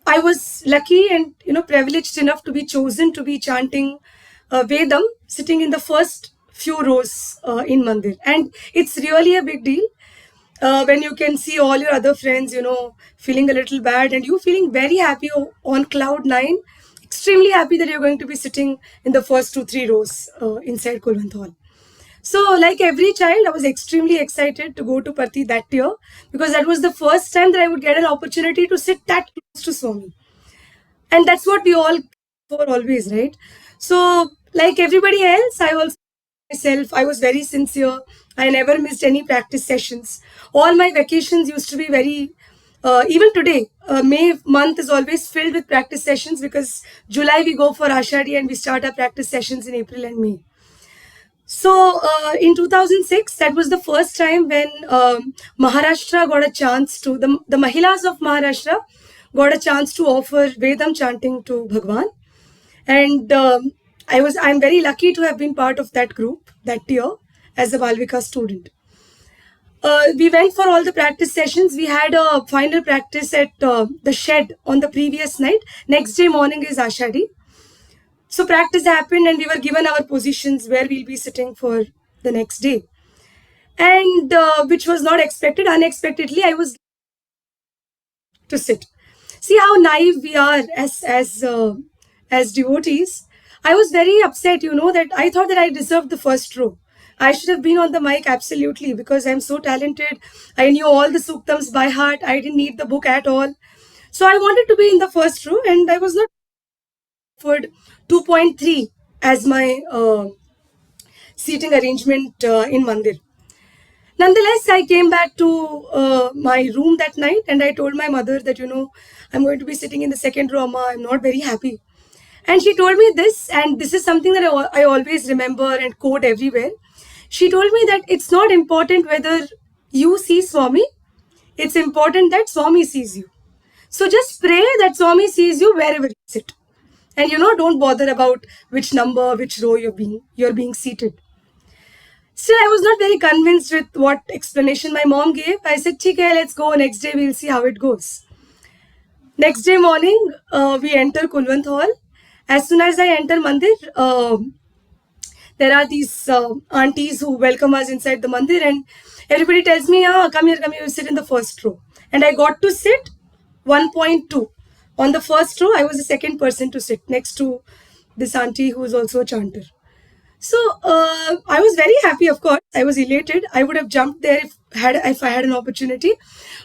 I was lucky and privileged enough to be chosen to be chanting Vedam, sitting in the first few rows in mandir, and it's really a big deal when you can see all your other friends, feeling a little bad, and you feeling very happy on cloud 9, extremely happy that you're going to be sitting in the first 2-3 rows inside Kulwant Hall. So, like every child, I was extremely excited to go to Parthi that year, because that was the first time that I would get an opportunity to sit that close to Swami. And that's what we all for always, right? So, like everybody else, I was very sincere. I never missed any practice sessions. All my vacations used to be very, even today, May month is always filled with practice sessions, because July we go for Ashadi and we start our practice sessions in April and May. So in 2006, that was the first time when Maharashtra got a chance to, the Mahilas of Maharashtra got a chance to offer Vedam chanting to Bhagwan. And I'm very lucky to have been part of that group that year as a Balvika student. We went for all the practice sessions. We had a final practice at the shed on the previous night. Next day morning is Ashadi. So practice happened and we were given our positions where we'll be sitting for the next day. And which was not expected. Unexpectedly, I was to sit. See how naive we are as devotees. I was very upset, that I thought that I deserved the first row. I should have been on the mic, absolutely, because I'm so talented. I knew all the suktams by heart. I didn't need the book at all. So I wanted to be in the first row, and I was not offered 2.3 as my seating arrangement in Mandir. Nonetheless, I came back to my room that night and I told my mother that, I'm going to be sitting in the second row, Amma. I'm not very happy. And she told me this, and this is something that I always remember and quote everywhere. She told me that it's not important whether you see Swami, it's important that Swami sees you. So just pray that Swami sees you wherever you sit. And don't bother about which number, which row you're being seated. Still, I was not very convinced with what explanation my mom gave. I said, "Okay, let's go. Next day, we'll see how it goes." Next day morning, we enter Kulwant Hall. As soon as I enter Mandir, there are these aunties who welcome us inside the Mandir, and everybody tells me, come here, you sit in the first row. And I got to sit 1.2. On the first row, I was the second person to sit next to this auntie who is also a chanter. So I was very happy, of course. I was elated. I would have jumped there if I had an opportunity.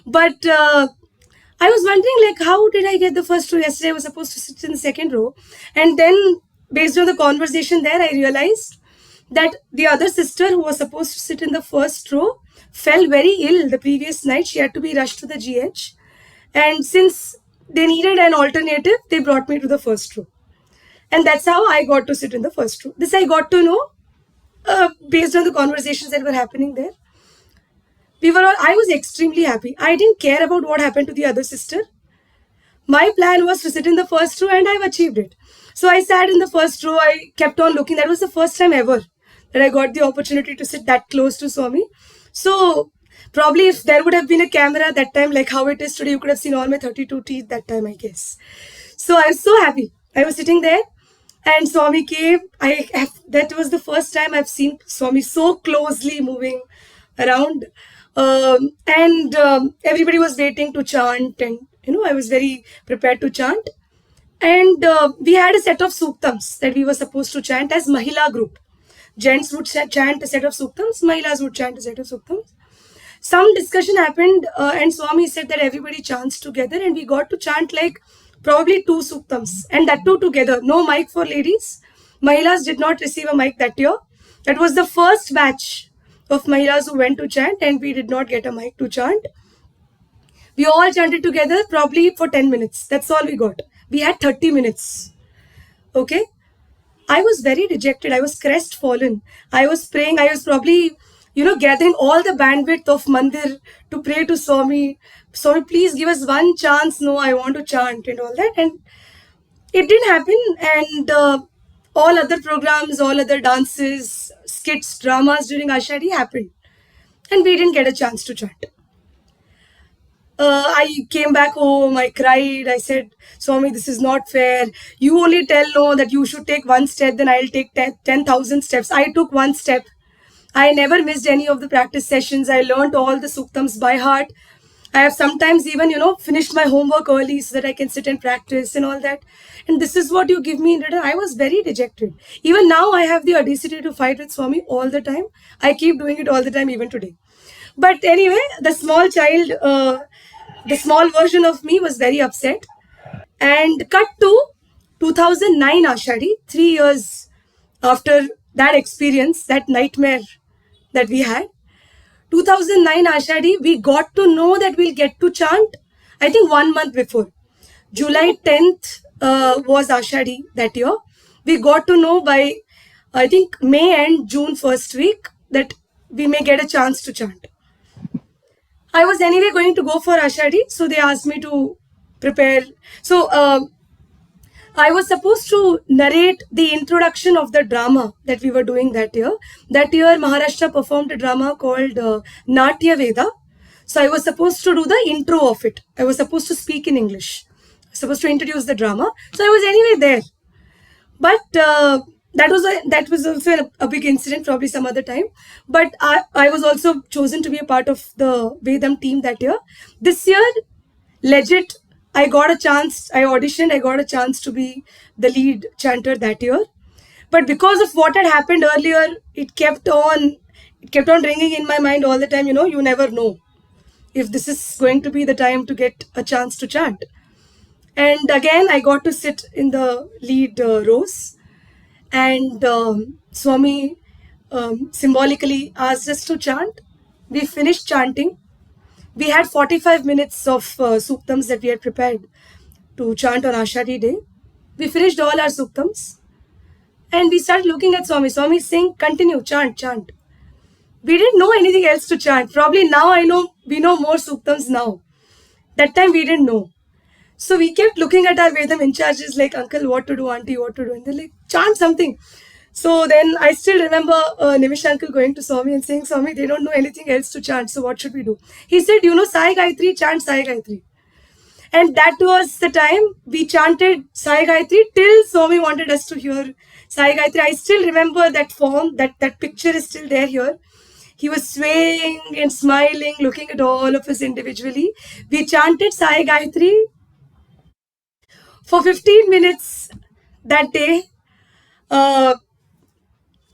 But I was wondering, how did I get the first row? Yesterday, I was supposed to sit in the second row. And then, based on the conversation there, I realized that the other sister who was supposed to sit in the first row fell very ill the previous night. She had to be rushed to the GH. And since they needed an alternative, they brought me to the first row. And that's how I got to sit in the first row. This I got to know based on the conversations that were happening there. I was extremely happy. I didn't care about what happened to the other sister. My plan was to sit in the first row and I've achieved it. So I sat in the first row. I kept on looking. That was the first time ever that I got the opportunity to sit that close to Swami. So probably if there would have been a camera that time, like how it is today, you could have seen all my 32 teeth that time, I guess. So I was so happy. I was sitting there and Swami came. That was the first time I've seen Swami so closely moving around. Everybody was waiting to chant, and I was very prepared to chant. And we had a set of suktams that we were supposed to chant as Mahila group. Gents would chant a set of suktams, Mahilas would chant a set of suktams. Some discussion happened and Swami said that everybody chants together, and we got to chant like probably 2 suktams, and that too together. No mic for ladies. Mahilas did not receive a mic that year. That was the first batch of Mahilas who went to chant, and we did not get a mic to chant. We all chanted together probably for 10 minutes. That's all we got. We had 30 minutes. Okay. I was very dejected. I was crestfallen. I was praying. I was probably, gathering all the bandwidth of Mandir to pray to Swami. Swami, please give us one chance. No, I want to chant and all that. And it didn't happen. And all other programs, all other dances, skits, dramas during Ashadi happened. And we didn't get a chance to chant. I came back home, I cried, I said, Swami, this is not fair. You only tell no that you should take 1 step, then I'll take 10,000 steps. I took 1 step. I never missed any of the practice sessions. I learned all the suktams by heart. I have sometimes even, finished my homework early so that I can sit and practice and all that. And this is what you give me in return. I was very dejected. Even now, I have the audacity to fight with Swami all the time. I keep doing it all the time, even today. But anyway, the small child, the small version of me was very upset. And cut to 2009 Ashadi, 3 years after that experience, that nightmare that we had. 2009 Ashadi, we got to know that we'll get to chant, I think 1 month before. July 10th was Ashadi that year. We got to know by, I think, May and June first week that we may get a chance to chant. I was anyway going to go for Ashadi, so they asked me to prepare. So I was supposed to narrate the introduction of the drama that we were doing that year. That year, Maharashtra performed a drama called Natya Veda. So I was supposed to do the intro of it. I was supposed to speak in English. I was supposed to introduce the drama. So I was anyway there. But that was also a big incident, probably some other time. But I was also chosen to be a part of the Vedam team that year. This year, legit, I got a chance. I auditioned. I got a chance to be the lead chanter that year. But because of what had happened earlier, it kept on ringing in my mind all the time. You never know if this is going to be the time to get a chance to chant. And again, I got to sit in the lead rows. And Swami symbolically asked us to chant. We finished chanting. We had 45 minutes of suktams that we had prepared to chant on Ashadi day. We finished all our suktams. And we started looking at Swami. Swami saying, continue, chant, chant. We didn't know anything else to chant. Probably now we know more suktams now. That time we didn't know. So we kept looking at our Vedam in charges like, uncle, what to do, auntie, what to do. And they're like, chant something. So then I still remember Nimish uncle going to Swami and saying, Swami, they don't know anything else to chant. So what should we do? He said, Sai Gayatri, chant Sai Gayatri. And that was the time we chanted Sai Gayatri till Swami wanted us to hear Sai Gayatri. I still remember that form, that picture is still there here. He was swaying and smiling, looking at all of us individually. We chanted Sai Gayatri for 15 minutes that day.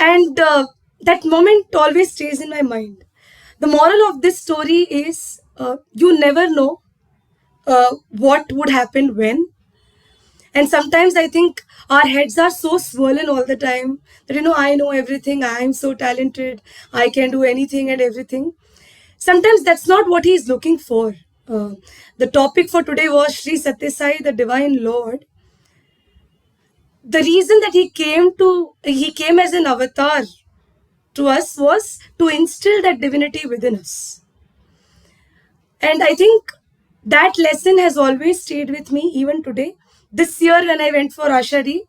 And that moment always stays in my mind. The moral of this story is you never know what would happen when. And sometimes I think our heads are so swollen all the time that, I know everything. I am so talented. I can do anything and everything. Sometimes that's not what he is looking for. The topic for today was Sri Satya Sai, the Divine Lord. The reason that he came as an avatar to us was to instill that divinity within us. And I think that lesson has always stayed with me even today. This year when I went for Ashadi,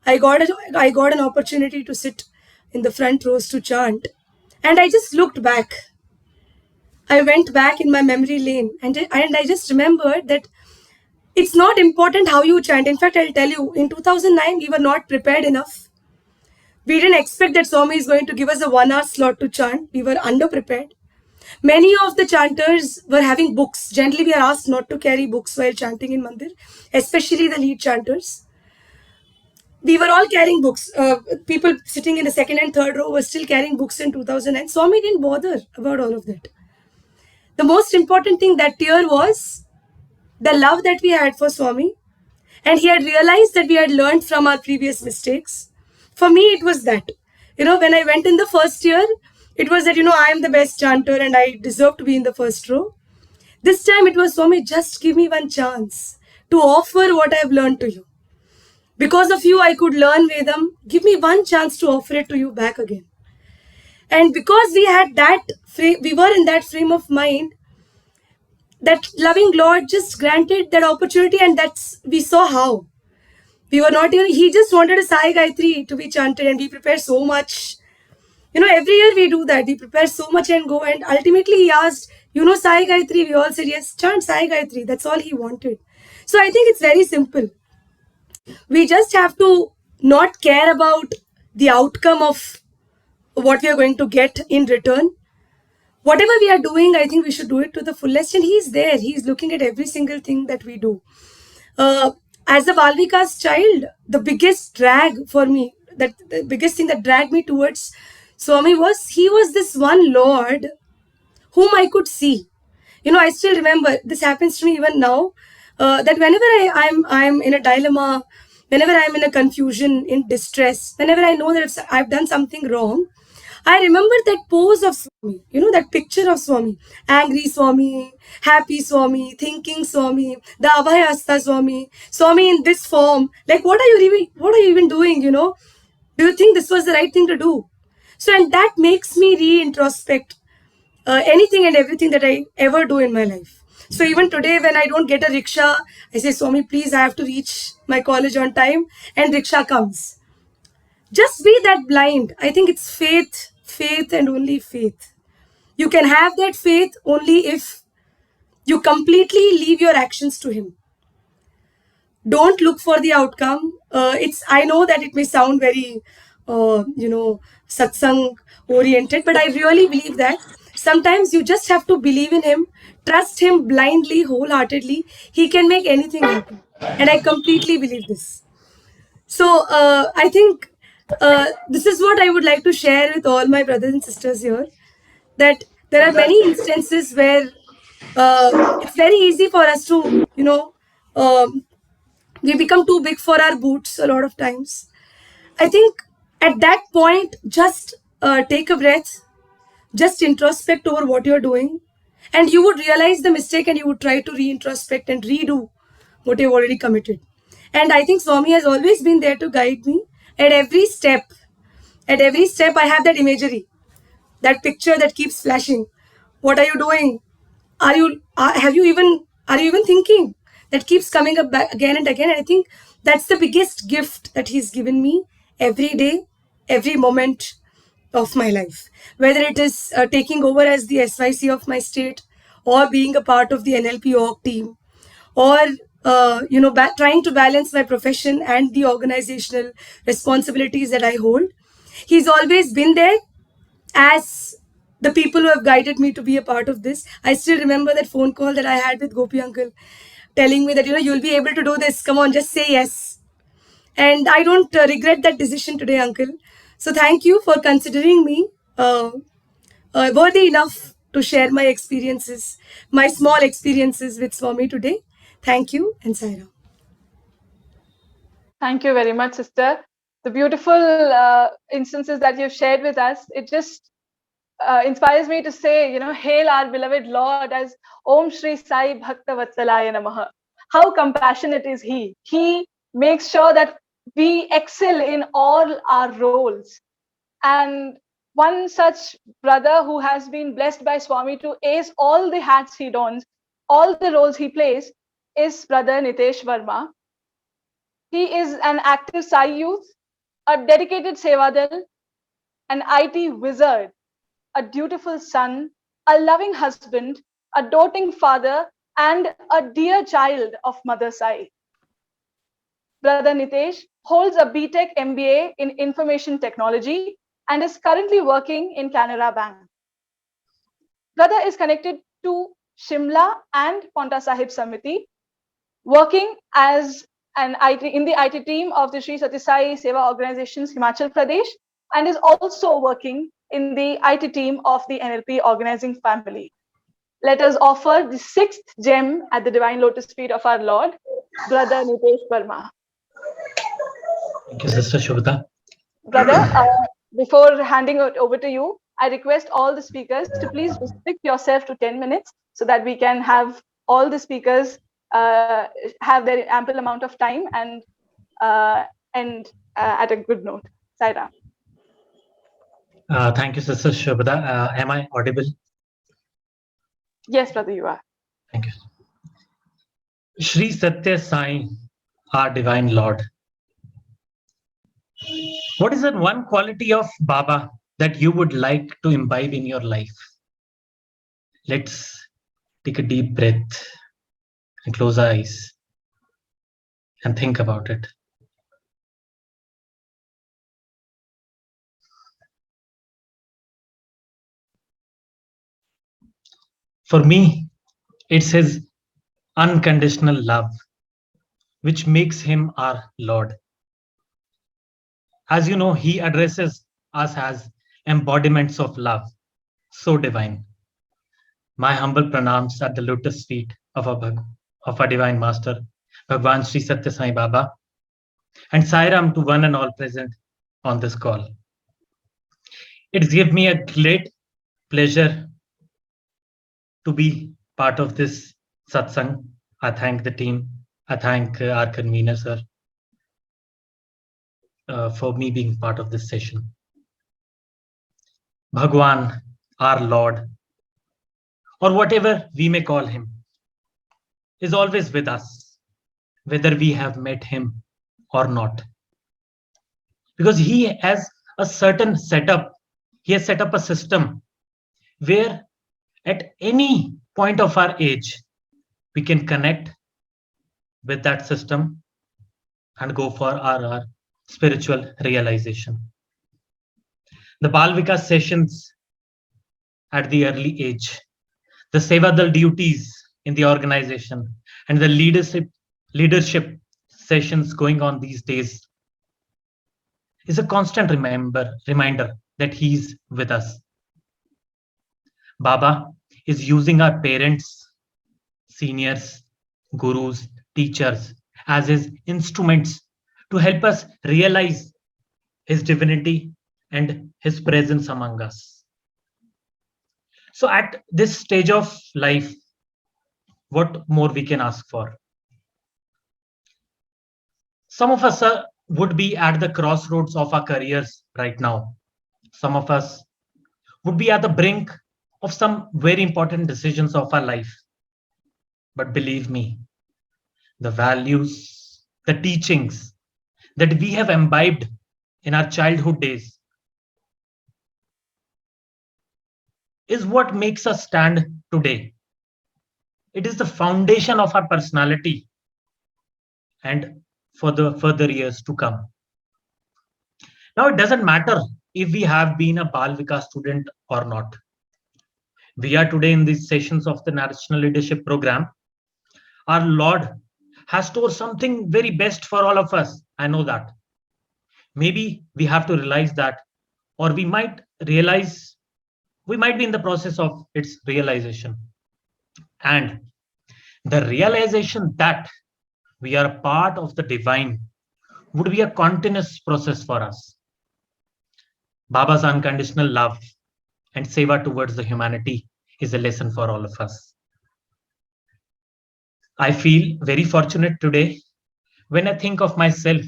I got an opportunity to sit in the front rows to chant. And I just looked back. I went back in my memory lane and I just remembered that it's not important how you chant. In fact, I'll tell you, in 2009, we were not prepared enough. We didn't expect that Swami is going to give us a 1 hour slot to chant. We were underprepared. Many of the chanters were having books. Generally, we are asked not to carry books while chanting in Mandir, especially the lead chanters. We were all carrying books. People sitting in the second and third row were still carrying books in 2009. Swami didn't bother about all of that. The most important thing that year was the love that we had for Swami, and he had realized that we had learned from our previous mistakes. For me, it was that. When I went in the first year, it was that, I am the best chanter and I deserve to be in the first row. This time it was, Swami, just give me one chance to offer what I have learned to you. Because of you, I could learn Vedam. Give me one chance to offer it to you back again. And because we had that frame, we were in that frame of mind, that loving Lord just granted that opportunity, and we saw how. We were not even, he just wanted a Sai Gayatri to be chanted, and we prepared so much. Every year we do that. We prepare so much and go, and ultimately he asked, Sai Gayatri. We all said, yes, chant Sai Gayatri. That's all he wanted. So I think it's very simple. We just have to not care about the outcome of what we are going to get in return. Whatever we are doing, I think we should do it to the fullest, and he's there. He's looking at every single thing that we do. As a Valmika's child, the biggest drag for me, the biggest thing that dragged me towards Swami was, he was this one Lord whom I could see. I still remember, this happens to me even now, that whenever I'm in a dilemma, whenever I'm in a confusion, in distress, whenever I know that if I've done something wrong, I remember that pose of Swami, that picture of Swami, angry Swami, happy Swami, thinking Swami, the Abhayasta Swami, Swami in this form. Like, what are you even doing, Do you think this was the right thing to do? So, and that makes me re-introspect anything and everything that I ever do in my life. So even today, when I don't get a rickshaw, I say, Swami, please, I have to reach my college on time, and rickshaw comes. Just be that blind. I think it's faith, faith and only faith. You can have that faith only if you completely leave your actions to him. Don't look for the outcome. I know that it may sound very, satsang oriented, but I really believe that sometimes you just have to believe in him, trust him blindly, wholeheartedly. He can make anything happen. And I completely believe this. So I think this is what I would like to share with all my brothers and sisters here, that there are many instances where it's very easy for us to, we become too big for our boots a lot of times. I think at that point, just take a breath, just introspect over what you're doing, and you would realize the mistake and you would try to re-introspect and redo what you've already committed. And I think Swami has always been there to guide me at every step. At every step, I have that imagery, that picture that keeps flashing. What are you doing? Are you even thinking? That keeps coming up back again and again. And I think that's the biggest gift that he's given me every day, every moment of my life. Whether it is taking over as the SYC of my state, or being a part of the NLP org team, or trying to balance my profession and the organizational responsibilities that I hold. He's always been there as the people who have guided me to be a part of this. I still remember that phone call that I had with Gopi uncle, telling me that, you'll be able to do this. Come on, just say yes. And I don't regret that decision today, uncle. So thank you for considering me worthy enough to share my experiences, my small experiences with Swami today. Thank you, and Saira. Thank you very much, sister. The beautiful instances that you've shared with us, it just inspires me to say, hail our beloved Lord as Om Shri Sai Bhakta Vatsalaya Namaha. How compassionate is He? He makes sure that we excel in all our roles. And one such brother who has been blessed by Swami to ace all the hats he dons, all the roles he plays, is Brother Nitesh Verma. He is an active Sai youth, a dedicated Sevadal, an IT wizard, a dutiful son, a loving husband, a doting father, and a dear child of Mother Sai. Brother Nitesh holds a BTech MBA in Information Technology and is currently working in Canara Bank. Brother is connected to Shimla and Paonta Sahib Samiti, working as and in the IT team of the Sri Sathya Sai Seva Organizations, Himachal Pradesh, and is also working in the IT team of the NLP organizing family. Let us offer the 6th gem at the divine lotus feet of our Lord, Brother Nitesh Verma. Thank you, Sister Shubhata. Brother, before handing it over to you, I request all the speakers to please restrict yourself to 10 minutes so that we can have all the speakers have their ample amount of time and end at a good note. Saira. Thank you, Sister Shubhata. Am I audible? Yes, brother, you are. Thank you. Sri Satya Sai, our Divine Lord. What is that one quality of Baba that you would like to imbibe in your life? Let's take a deep breath and close our eyes and think about it. For me, it's his unconditional love, which makes him our Lord. As you know, he addresses us as embodiments of love, so divine. My humble pranams at the lotus feet of our Divine Master, Bhagwan Sri Satya Sai Baba, and Sairam to one and all present on this call. It's given me a great pleasure to be part of this satsang. I thank the team. I thank our convener, sir, for me being part of this session. Bhagwan, our Lord, or whatever we may call him, is always with us, whether we have met him or not. Because he has a certain setup, he has set up a system where at any point of our age, we can connect with that system and go for our spiritual realization. The Bal Vikas sessions at the early age, the Sevadal duties in the organization, and the leadership sessions going on these days is a constant reminder that he's with us. Baba is using our parents, seniors, gurus, teachers as his instruments to help us realize his divinity and his presence among us. So at this stage of life, what more we can ask for? Some of us would be at the crossroads of our careers right now. Some of us would be at the brink of some very important decisions of our life. But believe me, the values, the teachings that we have imbibed in our childhood days is what makes us stand today. It is the foundation of our personality and for the further years to come. Now, it doesn't matter if we have been a Bal Vikas student or not. We are today in these sessions of the National Leadership Program. Our Lord has stored something very best for all of us. I know that. Maybe we have to realize that, or we might be in the process of its realization. And the realization that we are a part of the divine would be a continuous process for us. Baba's unconditional love and seva towards the humanity is a lesson for all of us. I feel very fortunate today when I think of myself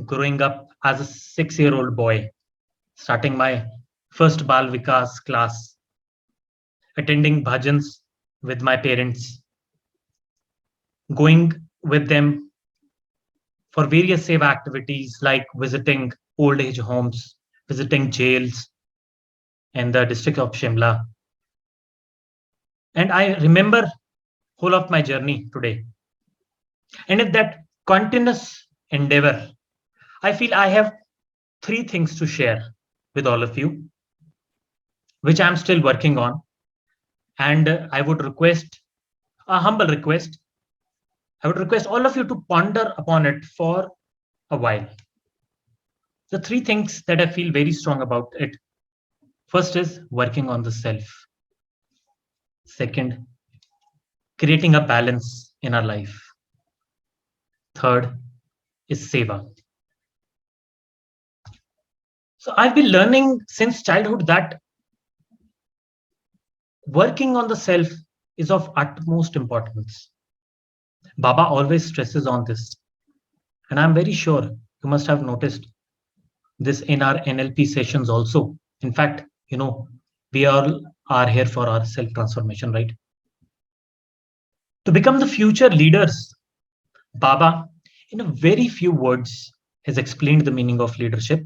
growing up as a 6-year-old boy, starting my first Bal Vikas class, attending bhajans with my parents, going with them for various seva activities like visiting old age homes, visiting jails in the district of Shimla. And I remember whole of my journey today. And in that continuous endeavor, I feel I have 3 things to share with all of you, which I'm still working on. And I would request, a humble request, I would request all of you to ponder upon it for a while. The three things that I feel very strong about it. First is working on the self. Second, creating a balance in our life. Third is seva. So I've been learning since childhood that working on the self is of utmost importance. Baba always stresses on this. And I'm very sure you must have noticed this in our NLP sessions also. In fact, we all are here for our self transformation, right? To become the future leaders, Baba, in a very few words, has explained the meaning of leadership: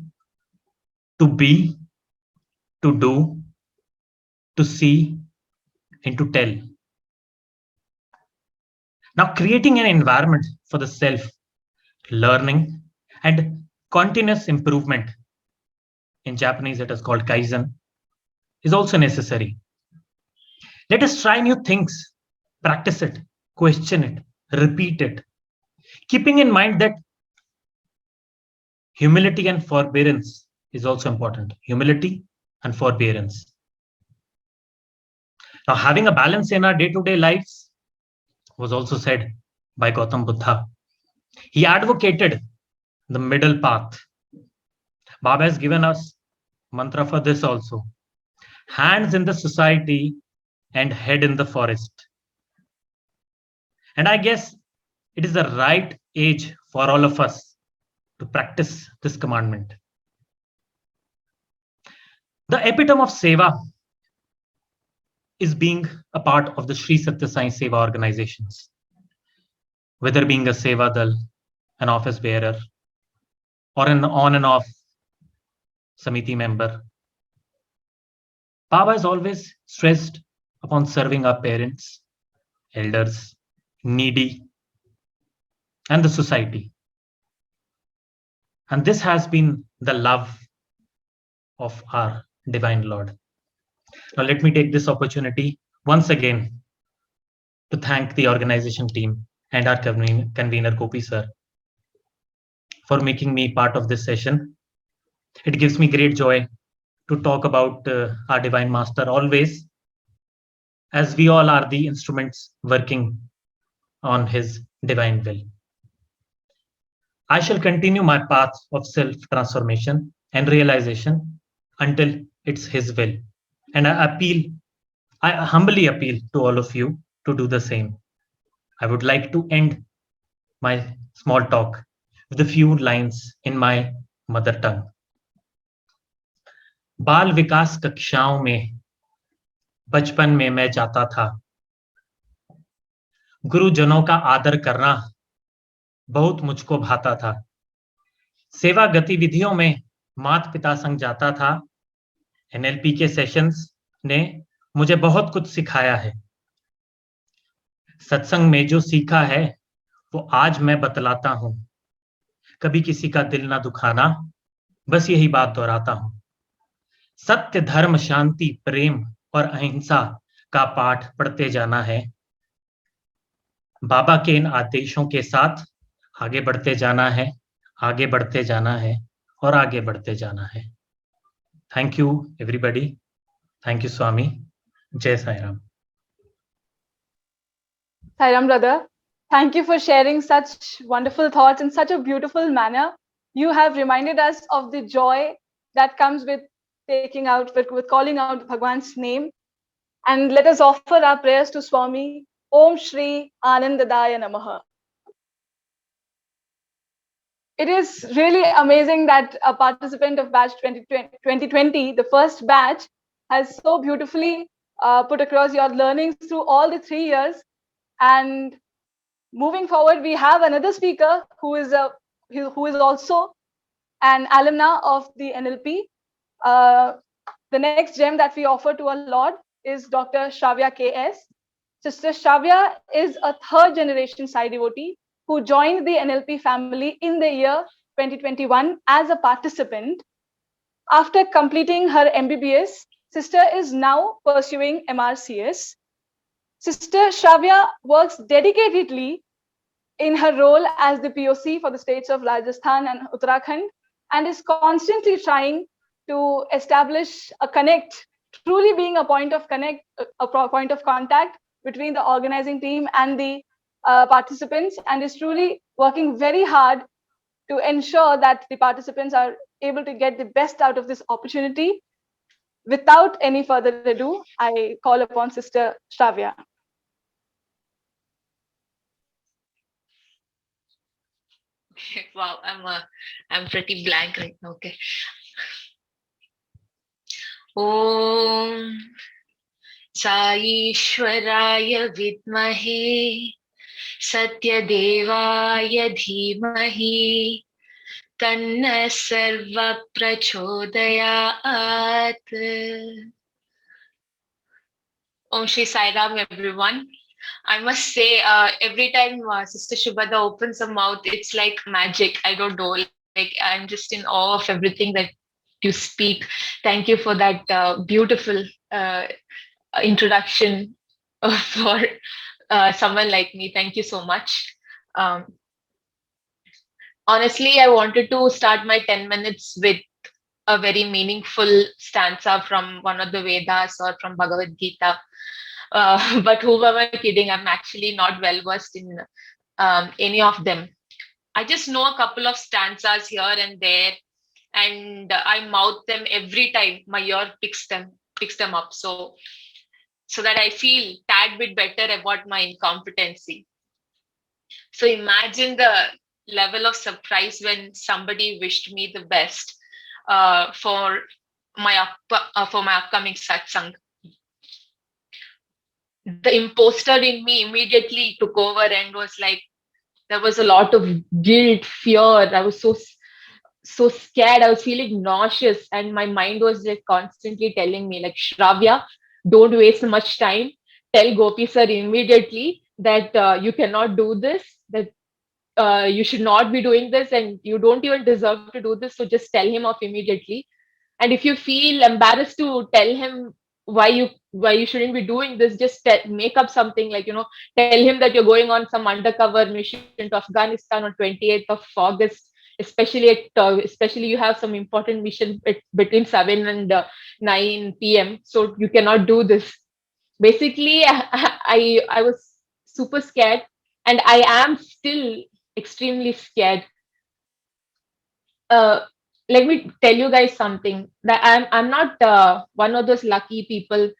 to be, to do, to see, and to tell. Now, creating an environment for the self, learning, and continuous improvement, in Japanese it is called kaizen, is also necessary. Let us try new things, practice it, question it, repeat it, keeping in mind that humility and forbearance is also important. Humility and forbearance. Now, having a balance in our day-to-day lives was also said by Gautam Buddha. He advocated the middle path. Baba has given us mantra for this also. Hands in the society and head in the forest. And I guess it is the right age for all of us to practice this commandment. The epitome of seva is being a part of the Sri Satya Sai Seva organizations, whether being a Seva Dal, an office bearer, or an on and off Samiti member. Baba has always stressed upon serving our parents, elders, needy, and the society. And this has been the love of our Divine Lord. Now, let me take this opportunity once again to thank the organization team and our convener Gopi sir for making me part of this session. It gives me great joy to talk about our Divine Master always, as we all are the instruments working on his divine will. I shall continue my path of self-transformation and realization until it's his will. And I humbly appeal to all of you to do the same. I would like to end my small talk with a few lines in my mother tongue. बाल विकास कक्षाओं में बचपन में मैं जाता था. गुरुजनों का आदर करना बहुत मुझको भाता था. सेवा गतिविधियों में माता पिता संग जाता था. एनएलपी के सेशंस ने मुझे बहुत कुछ सिखाया है. सत्संग में जो सीखा है वो आज मैं बतलाता हूं. कभी किसी का दिल ना दुखाना, बस यही बात दोहराता हूं. सत्य, धर्म, शांति, प्रेम और अहिंसा का पाठ पढ़ते जाना है. बाबा के इन आदेशों के साथ आगे बढ़ते जाना है, आगे बढ़ते जाना है और आगे बढ़ते जाना है. Thank you everybody. Thank you Swami. जय Sai Ram. Sai Ram brother, thank you for sharing such wonderful thoughts in such a beautiful manner. You have reminded us of the joy that comes with with calling out Bhagwan's name. And let us offer our prayers to Swami. Om Shri Anandadaya Namaha. It is really amazing that a participant of batch 2020, the first batch, has so beautifully put across your learnings through all the 3 years. And moving forward, we have another speaker who is also an alumna of the NLP. The next gem that we offer to our Lord is Dr. Shravya KS. Sister Shravya is a third generation Sai devotee who joined the NLP family in the year 2021 as a participant. After completing her MBBS, Sister is now pursuing MRCS. Sister Shravya works dedicatedly in her role as the POC for the states of Rajasthan and Uttarakhand, and is constantly trying to establish a connect, truly being a point of connect, point of contact between the organizing team and the participants, and is truly working very hard to ensure that the participants are able to get the best out of this opportunity. Without any further ado, I call upon Sister Shravya. Wow, I'm pretty blank right now. Okay. Om Saishwaraya Vidmahe Satyadevaya Dhimahi Tanna Sarva Prachodayat. Om Shri Sai Ram, everyone. I must say, every time Sister Shubhada opens her mouth, it's like magic. I don't know. Like, I'm just in awe of everything that you speak. Thank you for that beautiful introduction for someone like me. Thank you so much. Um, Honestly, I wanted to start my 10 minutes with a very meaningful stanza from one of the Vedas or from Bhagavad Gita. But who am I kidding? I'm actually not well versed in any of them. I just know a couple of stanzas here and there, and I mouth them every time my ear picks them up. So that I feel tad bit better about my incompetency. So imagine the level of surprise when somebody wished me the best for my upcoming satsang. The imposter in me immediately took over and was like, there was a lot of guilt, fear. I was so scared. I was feeling nauseous, and my mind was like constantly telling me, like, Shravya, don't waste much time. Tell Gopi sir immediately that you cannot do this, that you should not be doing this, and you don't even deserve to do this. So just tell him off immediately. And if you feel embarrassed to tell him why you shouldn't be doing this, just make up something, like, tell him that you're going on some undercover mission to Afghanistan on 28th of August, especially you have some important mission between 7 and 9 p.m, so you cannot do this. Basically, I was super scared, and I am still extremely scared. uh, Let me tell you guys something, that I'm not one of those lucky people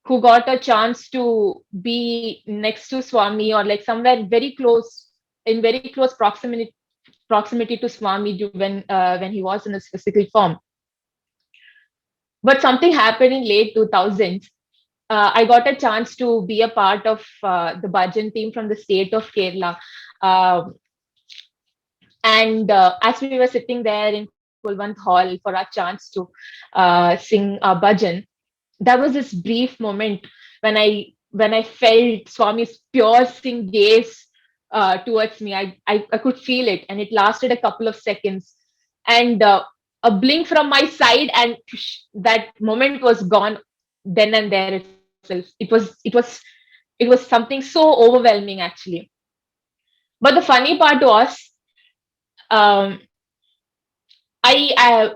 who got a chance to be next to Swami, or like somewhere very close, in very close proximity to Swami when he was in his physical form. But something happened in late 2000s. I got a chance to be a part of the bhajan team from the state of Kerala. Uh, and as we were sitting there in Kulwant Hall for our chance to sing a bhajan, there was this brief moment when I felt Swami's piercing gaze towards me. I could feel it, and it lasted a couple of seconds, and a blink from my side, and that moment was gone then and there itself. It was something so overwhelming, actually. But the funny part was, um, I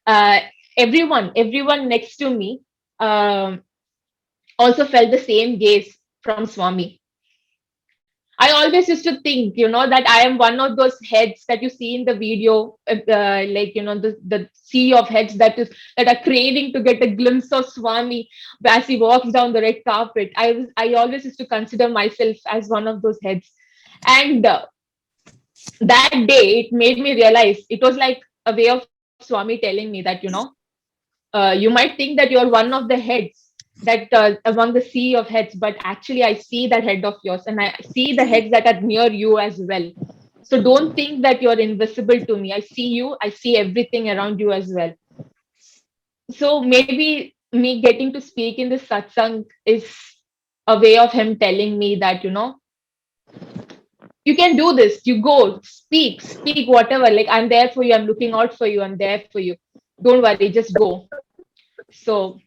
uh, everyone next to me um, also felt the same gaze from Swami. I always used to think, that I am one of those heads that you see in the video, like, the sea of heads that are craving to get a glimpse of Swami as he walks down the red carpet. I always used to consider myself as one of those heads, and that day it made me realize it was like a way of Swami telling me that, you might think that you're one of the heads that among the sea of heads, but actually I see that head of yours, and I see the heads that are near you as well. So don't think that you're invisible to me. I see you, I see everything around you as well. So maybe me getting to speak in this satsang is a way of him telling me that, you can do this, you go, speak whatever, like, I'm there for you, I'm looking out for you, I'm there for you, don't worry, just go. So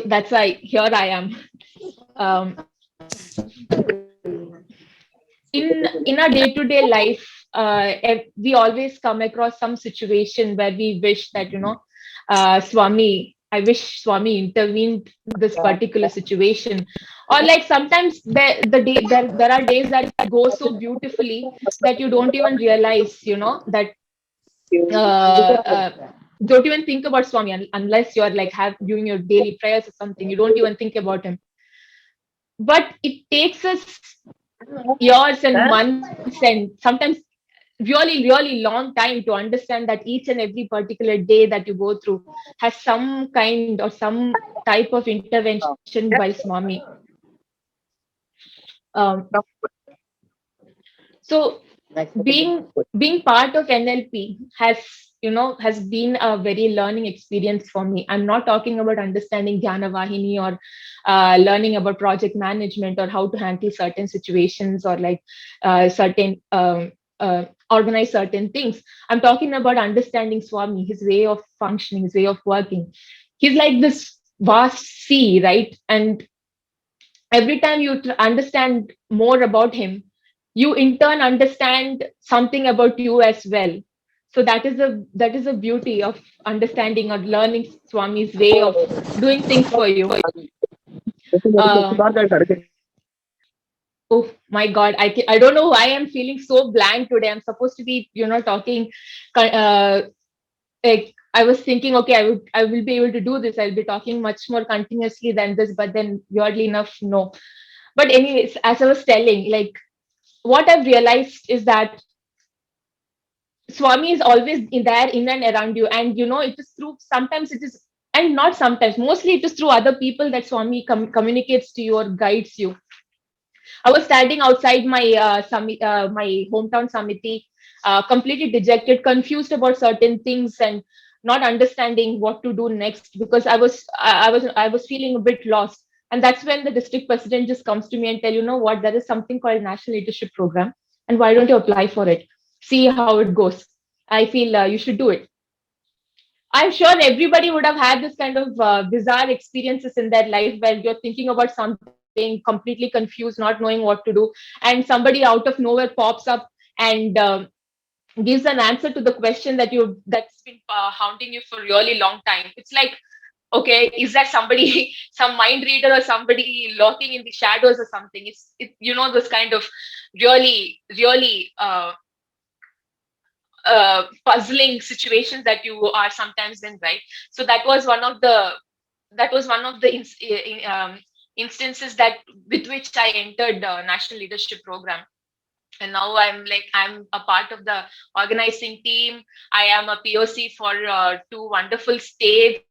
that's why here I am. um, in our day-to-day life, we always come across some situation where we wish that, Swami, I wish Swami intervened this particular situation. Or like sometimes there are days that go so beautifully that you don't even realize, that don't even think about Swami unless you're like doing your daily prayers or something. You don't even think about him. But it takes us years and months and sometimes really long time to understand that each and every particular day that you go through has some kind or some type of intervention by Swami. um, so being part of NLP has been a very learning experience for me. I'm not talking about understanding Jnana Vahini or learning about project management or how to handle certain situations or like certain organize certain things. I'm talking about understanding Swami, his way of functioning, his way of working. He's like this vast sea, right? And every time you understand more about him, you in turn understand something about you as well. So that is a beauty of understanding or learning Swami's way of doing things for you. uh, oh my god, I don't know why I'm feeling so blank today. I'm supposed to be talking like I was thinking, okay, I will be able to do this, I'll be talking much more continuously than this, but then weirdly enough, no. But anyways, as I was telling, like what I've realized is that Swami is always in there, in and around you, and it is through, sometimes it is, and not sometimes, mostly it is through other people that Swami communicates to you or guides you. I was standing outside my hometown Samiti, completely dejected, confused about certain things, and not understanding what to do next because I was feeling a bit lost. And that's when the district president just comes to me and tell, you know what, there is something called National Leadership Program, and why don't you apply for it? See how it goes. I feel you should do it. I'm sure everybody would have had this kind of bizarre experiences in their life where you're thinking about something, completely confused, not knowing what to do, and somebody out of nowhere pops up and gives an answer to the question that's been hounding you for a really long time. It's like, okay, is that somebody, some mind reader or somebody lurking in the shadows or something? This kind of really puzzling situations that you are sometimes in, right? So that was one of the instances that with which I entered the National Leadership Program. And now I'm a part of the organizing team. I am a POC for two wonderful states,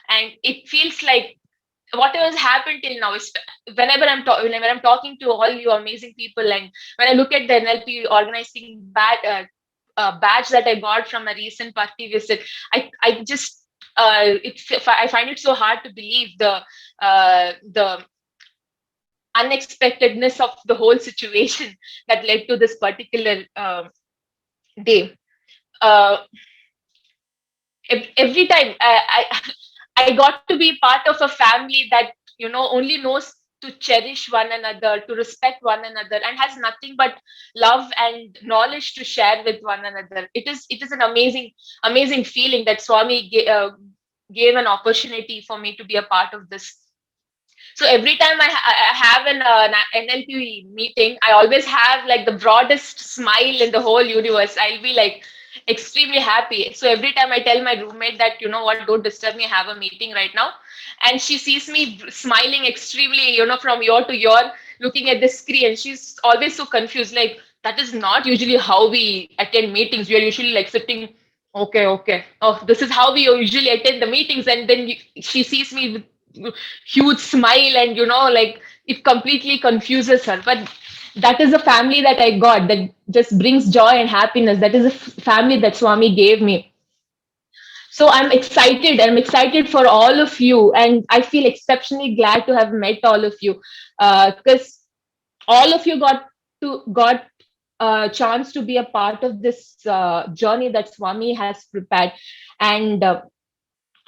and it feels like whatever has happened till now is, whenever I'm talking to all you amazing people, and when I look at the NLP organizing badge that I got from a recent party visit, I just I find it so hard to believe the unexpectedness of the whole situation that led to this particular day. Uh, every time I got to be part of a family that only knows to cherish one another, to respect one another, and has nothing but love and knowledge to share with one another. It is an amazing feeling that Swami gave an opportunity for me to be a part of this. So every time I have an NLP meeting, I always have like the broadest smile in the whole universe. I'll be like extremely happy. So every time I tell my roommate that, you know what, don't disturb me, I have a meeting right now. And she sees me smiling extremely, from ear to ear, looking at the screen. She's always so confused. Like, that is not usually how we attend meetings. We are usually like sitting, okay. Oh, this is how we usually attend the meetings. And then she sees me with huge smile, and like it completely confuses her. But that is a family that I got, that just brings joy and happiness. That is a family that Swami gave me. So I'm excited for all of you, and I feel exceptionally glad to have met all of you, because all of you got a chance to be a part of this journey that Swami has prepared, and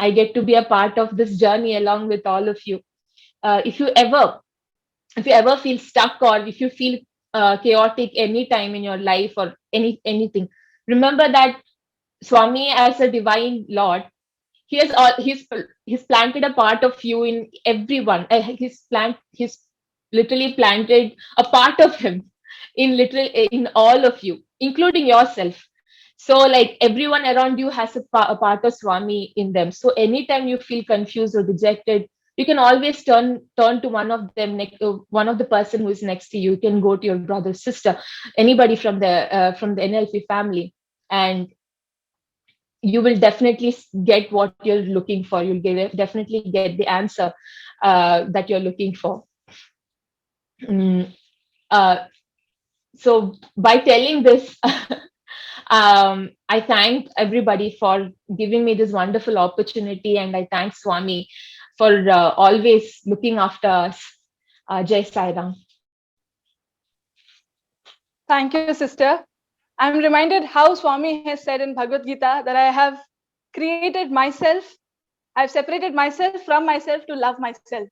I get to be a part of this journey along with all of you. If you ever feel stuck, or if you feel chaotic any time in your life or anything, remember that Swami as a divine Lord, he has all he's planted a part of you in everyone. He's literally planted a part of him in all of you, including yourself. So like everyone around you has a part of Swami in them. So anytime you feel confused or rejected, you can always turn to one of the person who is next to you. You can go to your brother, sister, anybody from the NLP family, and you will definitely get what you're looking for. Definitely get the answer that you're looking for. Mm, uh, so by telling this, I thank everybody for giving me this wonderful opportunity, and I thank Swami for always looking after us. Jai Sai Ram. Thank you, sister. I'm reminded how Swami has said in Bhagavad Gita that I have created myself, I've separated myself from myself to love myself.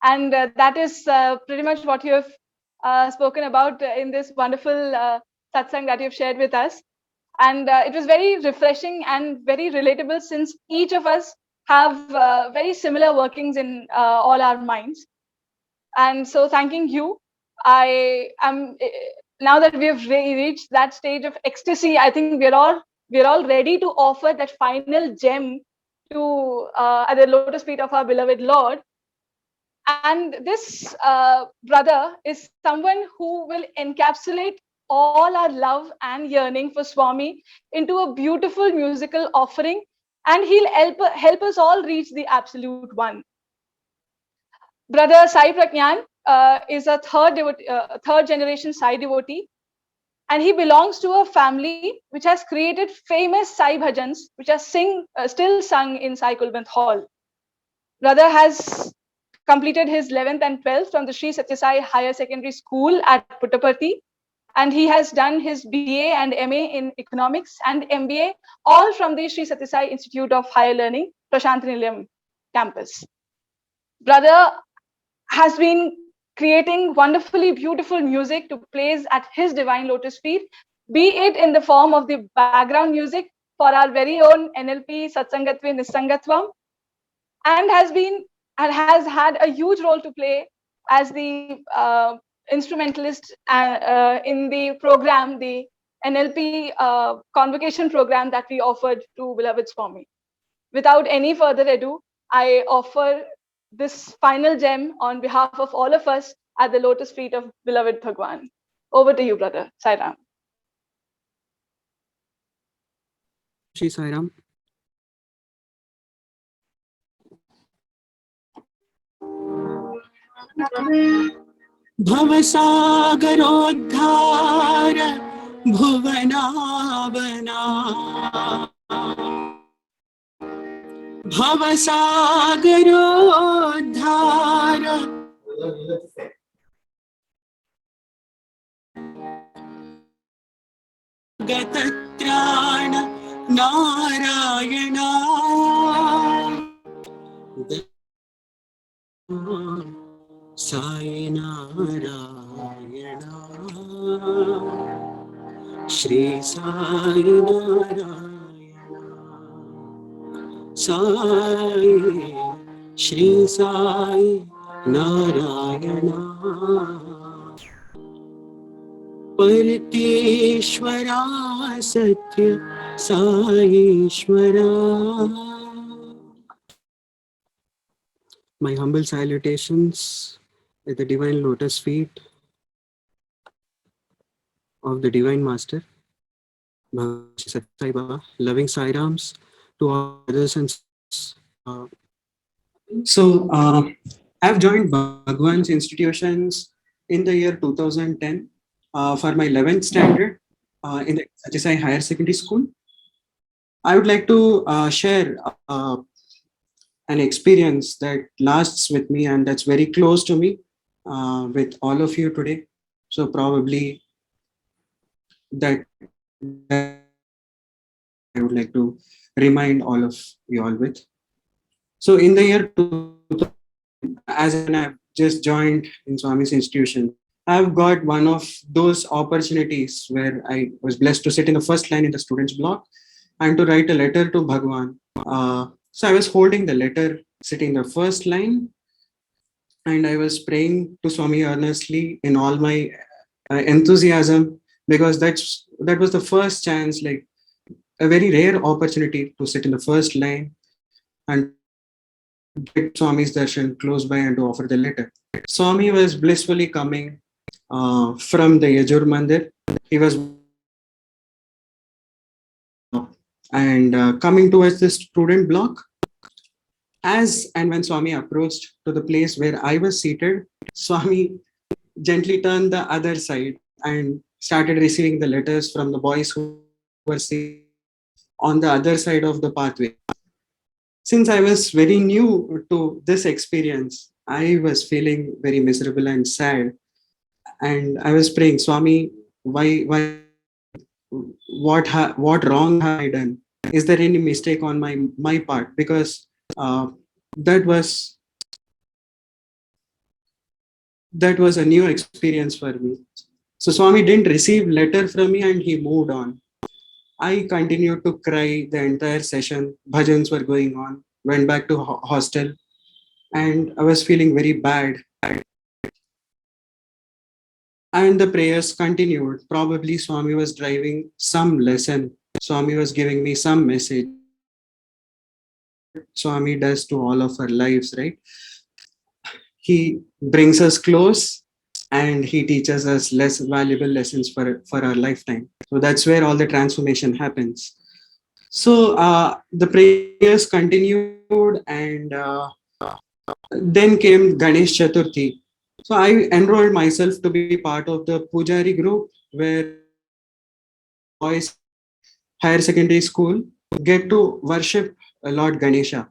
And that is pretty much what you have spoken about in this wonderful satsang that you've shared with us. And it was very refreshing and very relatable, since each of us have very similar workings in all our minds. And so thanking you, I am now that we have reached that stage of ecstasy, I think we're all ready to offer that final gem to at the lotus feet of our beloved Lord. And this brother is someone who will encapsulate all our love and yearning for Swami into a beautiful musical offering, and he'll help us all reach the absolute one. Brother Sai Pragyan is a third generation Sai devotee, and he belongs to a family which has created famous Sai bhajans, which are still sung in Sai Kulbant Hall. Brother has completed his 11th and 12th from the Sri Satya Sai Higher Secondary School at Puttaparthi, and he has done his BA and MA in economics and MBA, all from the Sri Satya Sai Institute of Higher Learning, Prashant Nilayam campus. Brother has been creating wonderfully beautiful music to place at his divine lotus feet, be it in the form of the background music for our very own NLP Satsangatve Nisangatvam, and has had a huge role to play as the instrumentalist in the program, the NLP convocation program that we offered to beloved Swami. Without any further ado, I offer this final gem on behalf of all of us at the lotus feet of beloved Bhagwan. Over to you, brother. Sai Ram. Shri Sai Ram. भवसागरोद्धार भुवनावना भवसागरोद्धार गतत्राण Narayana Sai Narayana Shri Sai Narayana Sai Shri Sai Narayana परतेश्वरा सत्य साईश्वरा. My humble salutations at the divine lotus feet of the divine master, Bhagwan Sai Baba, loving Sai Rams to all brothers and sisters. I've joined Bhagwan's institutions in the year 2010 for my 11th standard in the SSSI Higher Secondary School. I would like to share an experience that lasts with me and that's very close to me with all of you today. So probably that I would like to remind all of you all with. So in the year 2000, as I've just joined in Swami's institution, I've got one of those opportunities where I was blessed to sit in the first line in the students' block and to write a letter to Bhagwan. So I was holding the letter, sitting in the first line, and I was praying to Swami earnestly in all my enthusiasm, because that was the first chance, like a very rare opportunity to sit in the first line and get Swami's darshan close by and to offer the letter. Swami was blissfully coming from the Yajur Mandir. He was and coming towards the student block. As and when Swami approached to the place where I was seated, Swami gently turned the other side and started receiving the letters from the boys who were sitting on the other side of the pathway. Since I was very new to this experience, I was feeling very miserable and sad. And I was praying, Swami, what wrong have I done? Is there any mistake on my part? Because uh, that was a new experience for me. So Swami didn't receive letter from me and he moved on. I continued to cry the entire session. Bhajans were going on. Went back to hostel, and I was feeling very bad. And the prayers continued. Probably Swami was driving some lesson. Swami was giving me some message. Swami does to all of our lives, right? He brings us close and he teaches us less valuable lessons for our lifetime. So that's where all the transformation happens. So the prayers continued, and then came Ganesh Chaturthi. So I enrolled myself to be part of the Pujari group, where boys higher secondary school get to worship Lord Ganesha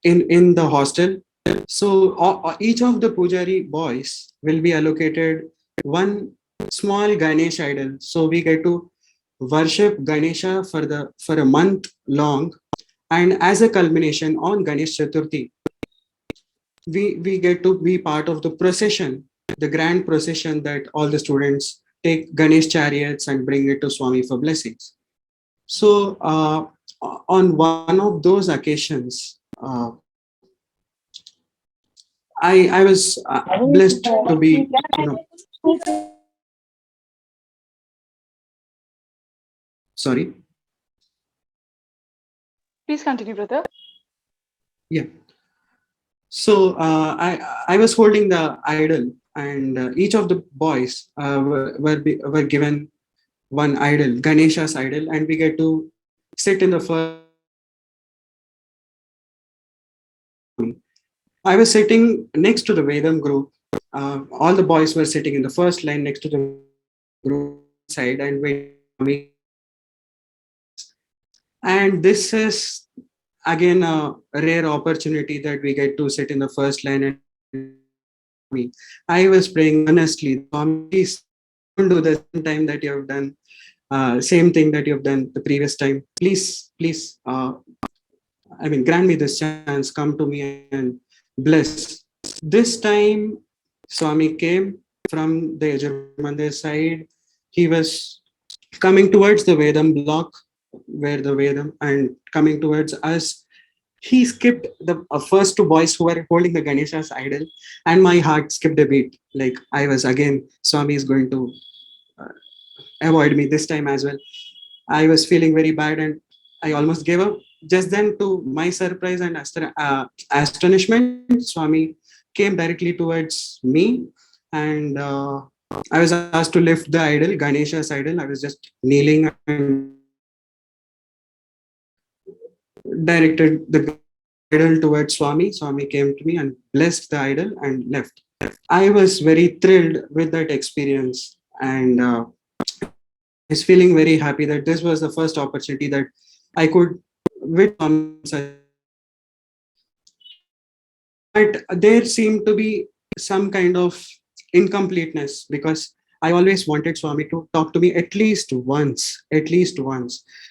in the hostel. So each of the Pujari boys will be allocated one small Ganesh idol. So we get to worship Ganesha for a month long, and as a culmination on Ganesh Chaturthi, we get to be part of the procession, the grand procession that all the students take Ganesh chariots and bring it to Swami for blessings. So on one of those occasions, I was blessed to be, sorry. Please continue, brother. Yeah. So I was holding the idol, and each of the boys were given one idol, Ganesha's idol, and we get to sit in the first. I was sitting next to the Vedam group. All the boys were sitting in the first line next to the group side and waiting. And this is again a rare opportunity that we get to sit in the first line. And I was praying earnestly, please don't do the same time that you have done, same thing that you have done the previous time. Please, grant me this chance, come to me and bless. This time, Swami came from the Yajur side. He was coming towards the Vedam block, where the Vedam, and coming towards us. He skipped the first two boys who were holding the Ganesha's idol, and my heart skipped a beat. Like I was again, Swami is going to avoid me this time as well. I was feeling very bad and I almost gave up. Just then, to my surprise and astonishment, Swami came directly towards me, and I was asked to lift the idol, Ganesha's idol. I was just kneeling and directed the idol towards Swami. Swami came to me and blessed the idol and left. I was very thrilled with that experience, and I was feeling very happy that this was the first opportunity that I could witness. But there seemed to be some kind of incompleteness, because I always wanted Swami to talk to me at least once.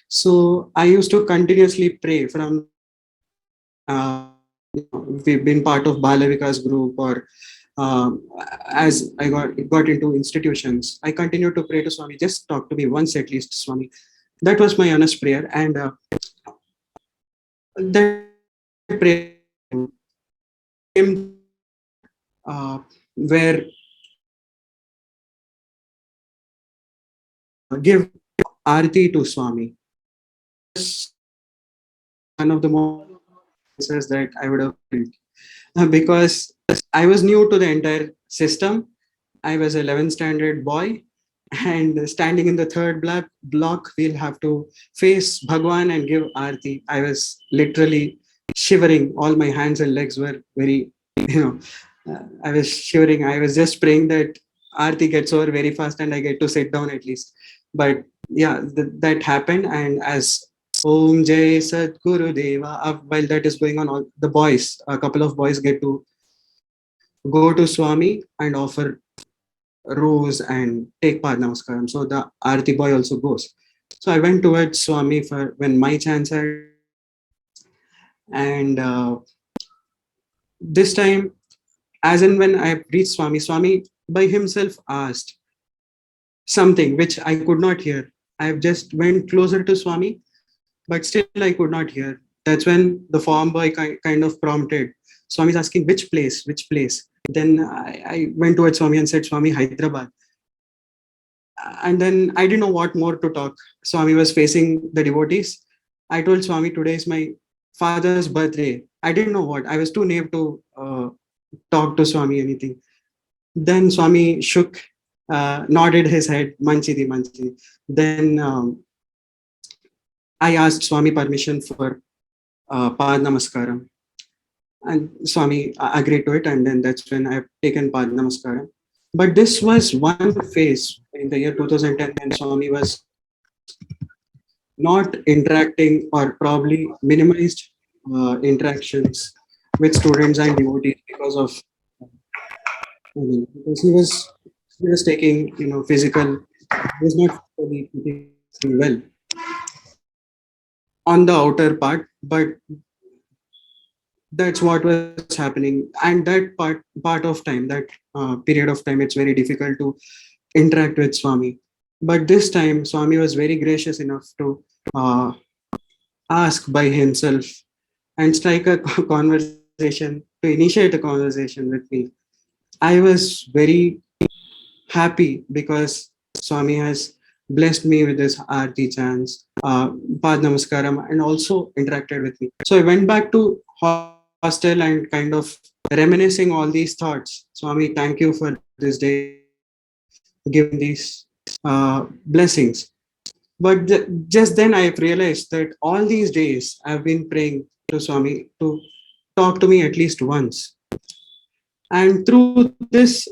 So I used to continuously pray from we've been part of Bala Vikas group or as I got into institutions, I continued to pray to Swami, just talk to me once at least, Swami. That was my honest prayer. And that prayer came where give Arti to Swami. One of the most answers that I would have felt. Because I was new to the entire system. I was 11th standard boy, and standing in the third block, we'll have to face Bhagwan and give Aarti. I was literally shivering. All my hands and legs were very, I was shivering. I was just praying that Aarti gets over very fast and I get to sit down at least. But yeah, that happened. And as Om Jai Sadguru Deva, while that is going on, all the boys, a couple of boys get to go to Swami and offer rose and take Pad Namaskaram. So the Aarti boy also goes. So I went towards Swami for when my chance had, and this time, as and when I reached Swami, Swami by himself asked something which I could not hear. I just went closer to Swami, but still I could not hear. That's when the farm boy kind of prompted. Swami's asking, which place, which place? Then I went towards Swami and said, Swami, Hyderabad. And then I didn't know what more to talk. Swami was facing the devotees. I told Swami, today is my father's birthday. I didn't know what. I was too naive to talk to Swami anything. Then Swami shook, nodded his head, Manchidi, Manchidi. Then I asked Swami permission for Pad Namaskaram. And Swami agreed to it. And then that's when I've taken Pad Namaskaram. But this was one phase in the year 2010 when Swami was not interacting or probably minimized interactions with students and devotees because he was taking physical, he was not really taking well on the outer part, but that's what was happening. And that part of time, that period of time, it's very difficult to interact with Swami. But this time, Swami was very gracious enough to ask by himself and strike a conversation, to initiate a conversation with me. I was very happy because Swami has blessed me with this Aarti chants, Pad Namaskaram, and also interacted with me. So I went back to hostel and kind of reminiscing all these thoughts. Swami, thank you for this day, giving these blessings. But just then I realized that all these days I've been praying to Swami to talk to me at least once. And through this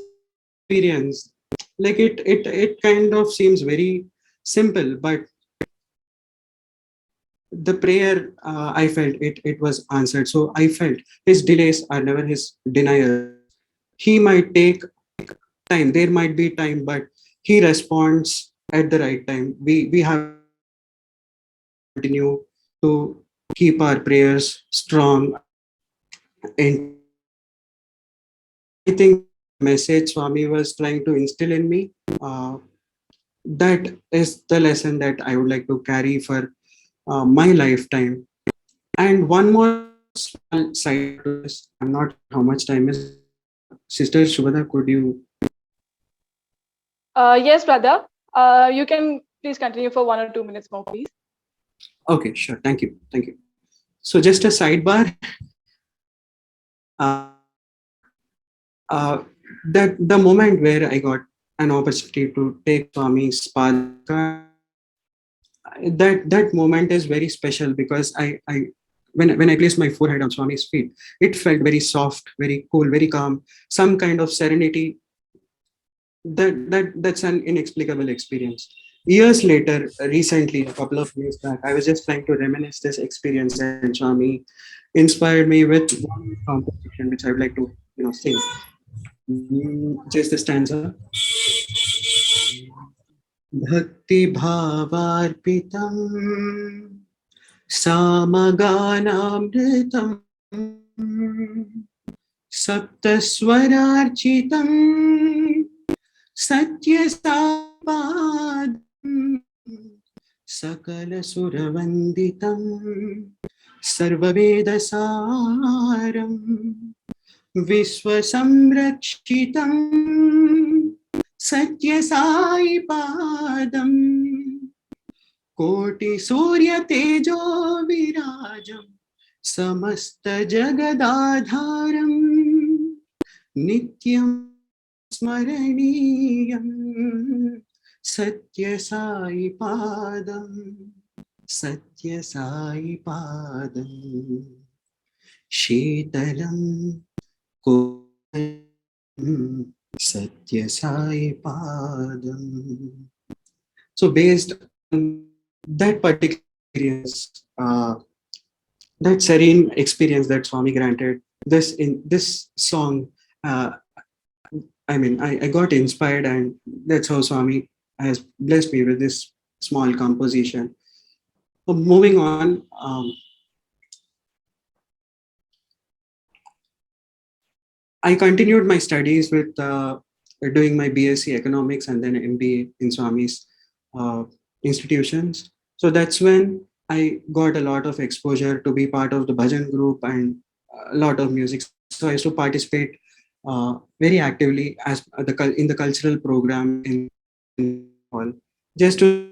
experience, like it kind of seems very simple, but the prayer I felt it was answered. So I felt his delays are never his deniers. He might take time, there might be time, but he responds at the right time. We have continue to keep our prayers strong. And I think the message Swami was trying to instill in me, that is the lesson that I would like to carry for my lifetime. And one more small side to this, I'm not sure how much time is. Sister Shubhada, could you? Yes, brother. You can please continue for 1 or 2 minutes more, please. Okay, sure. Thank you. Thank you. So just a sidebar. That the moment where I got an opportunity to take Swami's path, that moment is very special because when I placed my forehead on Swami's feet, it felt very soft, very cool, very calm, some kind of serenity. That's an inexplicable experience. Years later, recently, a couple of years back, I was just trying to reminisce this experience, and Swami inspired me with one composition which I would like to sing. Just the stanza. Bhakti bhavarpitam samaganamritam सप्तस्वरार्चितम् सत्यसाईपादम् सकलसुरवन्दितम् सर्ववेदसारम् विश्वसंरक्षितम् सत्यसाईपादम् कोटिसूर्यतेजो विराजम् समस्तजगदाधारम् नित्यं स्मरणीयं सत्यसाईपादम् सत्यसाईपादम् शीतलं कोमलं सत्यसाईपादम्. So based on that particular experience, that serene experience that Swami granted, this song, I got inspired, and that's how Swami has blessed me with this small composition. So moving on, I continued my studies with doing my BSc Economics and then MBA in Swami's institutions. So that's when I got a lot of exposure to be part of the bhajan group and a lot of music. So I used to participate very actively as in the cultural program in all, just to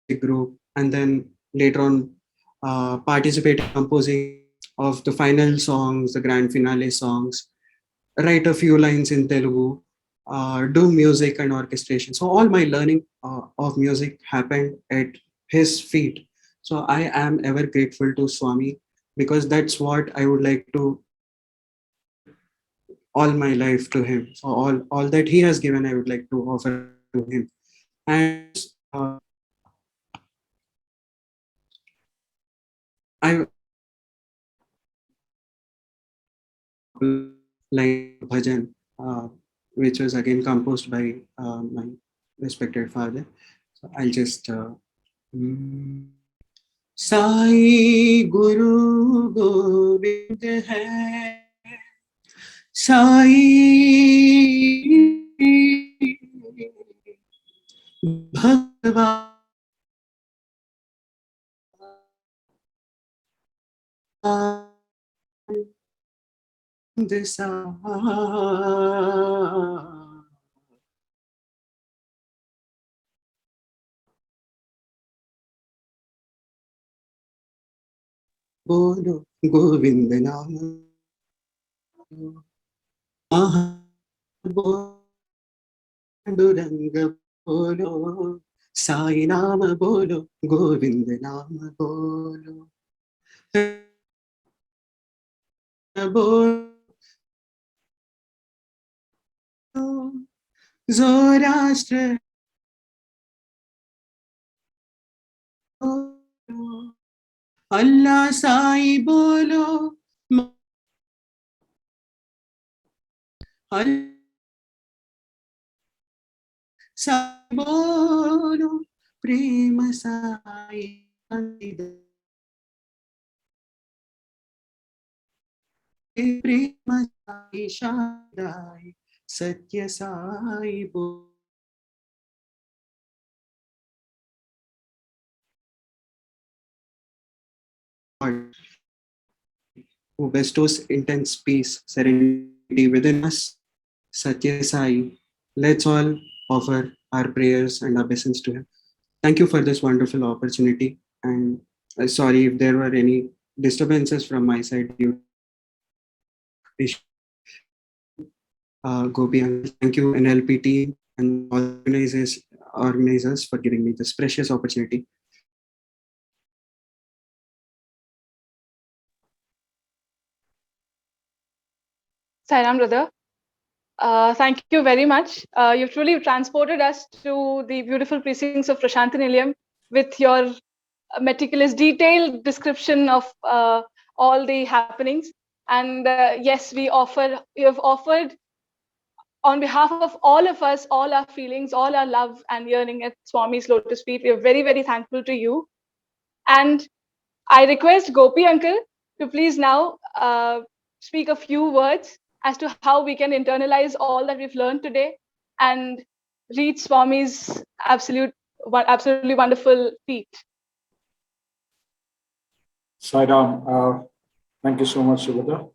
the group, and then later on participate in composing of the final songs, the grand finale songs, write a few lines in Telugu, do music and orchestration. So all my learning of music happened at his feet. So I am ever grateful to Swami, because that's what I would like to offer all my life to him. So all that he has given, I would like to offer to him. And I line bhajan, which was again composed by my respected father. So I'll just Sai गुरु गोविंद है, साई भगवान सा बोलो गोविंद नाम पांडुरंग बोलो, साई नाम बोलो, गोविंद नाम बोलो, बोलो ज़ोराष्ट्र अल्लाह साई बोलो, साई बोलो, प्रेम साई प्रेम साई शादाई सत्य साई बोलो. Who bestows intense peace, serenity within us, Satya Sai. Let's all offer our prayers and obeisance to him. Thank you for this wonderful opportunity. And sorry if there were any disturbances from my side. Gopi, thank you, NLP team and organizers for giving me this precious opportunity. Sairam, brother. Thank you very much. You've truly transported us to the beautiful precincts of Prashanthi with your meticulous, detailed description of all the happenings. And yes, you have offered on behalf of all of us, all our feelings, all our love and yearning at Swami's lotus feet. We are very, very thankful to you. And I request Gopi uncle to please now speak a few words as to how we can internalize all that we've learned today and reach Swami's absolutely wonderful feet. Sairam, thank you so much, Subhadra.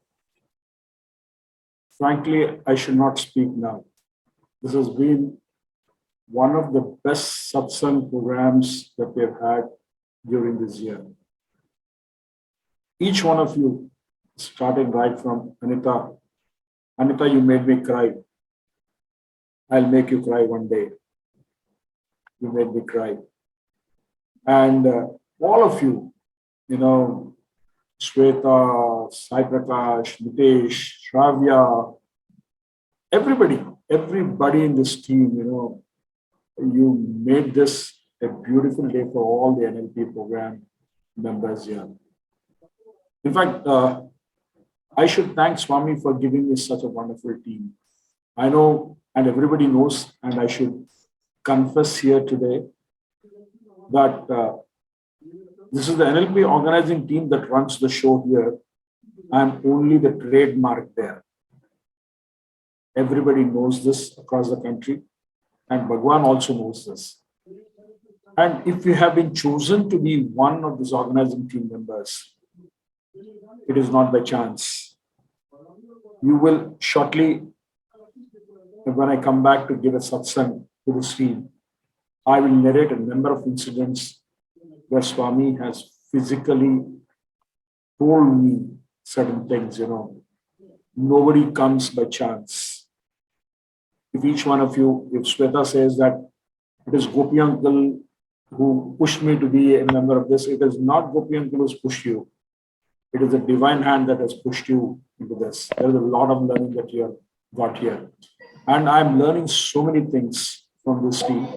Frankly, I should not speak now. This has been one of the best satsang programs that we've had during this year. Each one of you, starting right from Anita. Anita, you made me cry. I'll make you cry one day. You made me cry. And all of you, Shweta, Sai Prakash, Nitesh, Shravya, everybody in this team, you made this a beautiful day for all the NLP program members here. In fact, I should thank Swami for giving me such a wonderful team. I know, and everybody knows, and I should confess here today that this is the NLP organizing team that runs the show here. I'm only the trademark there. Everybody knows this across the country, and Bhagwan also knows this. And if you have been chosen to be one of these organizing team members, it is not by chance. You will shortly, when I come back to give a satsang to this team, I will narrate a number of incidents where Swami has physically told me certain things, Nobody comes by chance. If each one of you, if Shweta says that it is Gopi uncle who pushed me to be a member of this, it is not Gopi uncle who's pushed you. It is a divine hand that has pushed you into this. There is a lot of learning that you have got here. And I'm learning so many things from this team.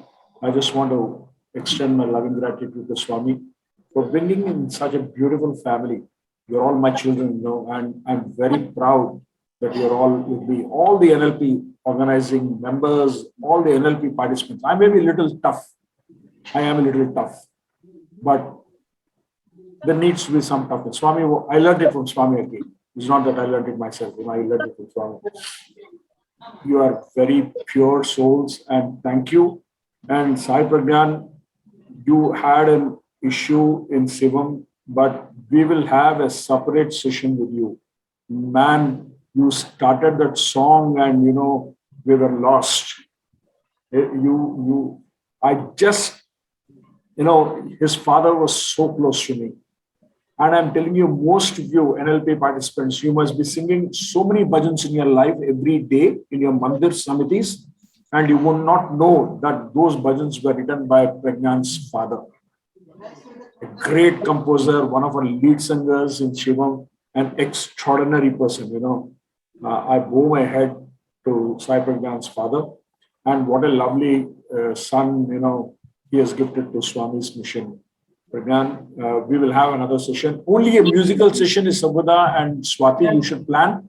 I just want to extend my loving gratitude to Swami for bringing in such a beautiful family. You're all my children, and I'm very proud that you're all with me. All the NLP organizing members, all the NLP participants. I may be a little tough. I am a little tough. But there needs to be some toughness. Swami, I learned it from Swami again. It's not that I learned it myself. I learned it from Swami. You are very pure souls, and thank you. And Sai Pragyan, you had an issue in Shivam, but we will have a separate session with you. Man, you started that song and, we were lost. I just, his father was so close to me. And I'm telling you, most of you NLP participants, you must be singing so many bhajans in your life every day in your mandir samitis, and you will not know that those bhajans were written by Pragyan's father. A great composer, one of our lead singers in Shivam, an extraordinary person, I bow my head to Sai Pragyan's father, and what a lovely son, he has gifted to Swami's mission. Pragyan, we will have another session. Only a musical session is Sabhuda and Swati. You should plan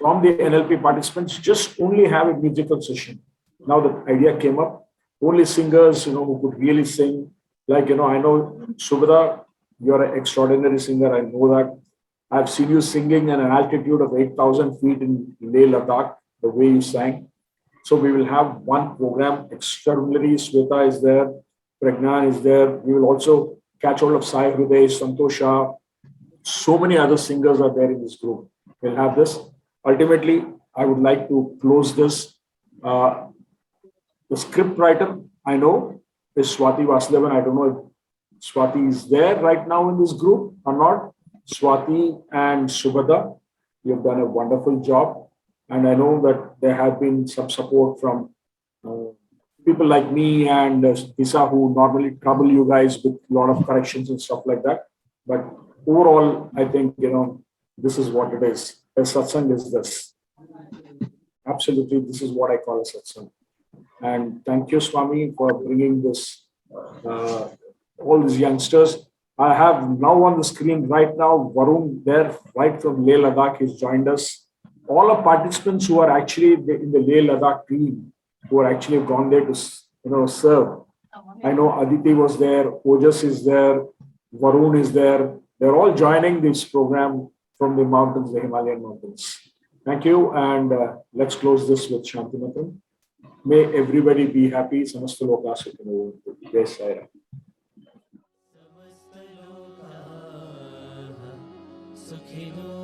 from the NLP participants. Just only have a musical session. Now the idea came up. Only singers, who could really sing. Like, I know Subhada, you're an extraordinary singer. I know that. I've seen you singing at an altitude of 8,000 feet in Leh Ladakh, the way you sang. So we will have one program. Extraordinary. Sweta is there. Pragyan is there. We will also catch hold of Sai Hriday, Santosha. So many other singers are there in this group. We'll have this. Ultimately, I would like to close this. The script writer, I know, is Swati Vasudevan. I don't know if Swati is there right now in this group or not. Swati and Subhada, you have done a wonderful job. And I know that there have been some support from people like me and Lisa, who normally trouble you guys with a lot of corrections and stuff like that. But overall, I think, this is what it is. A satsang is this. Absolutely, this is what I call a satsang. And thank you, Swami, for bringing this, all these youngsters. I have now on the screen right now, Varun there, right from Leh Ladakh, he's joined us. All our participants who are actually in the Leh Ladakh team, who are actually gone there to, serve. I know Aditi was there, Ojas is there, Varun is there. They're all joining this program from the mountains, the Himalayan mountains. Thank you, and let's close this with Shantimatam. May everybody be happy. Samasta loka sukhino bhavantu. Jai Sai Ram. सुखिनो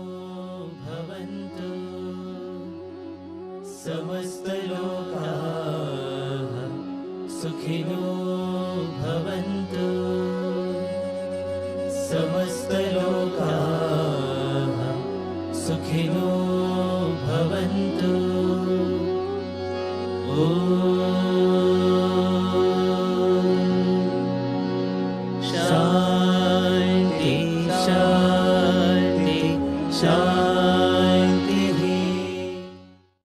भवन्तु समस्तलोकाः सुखिनो भवन्तु समस्तलोकाः सुखिनो भवन्तु ॐ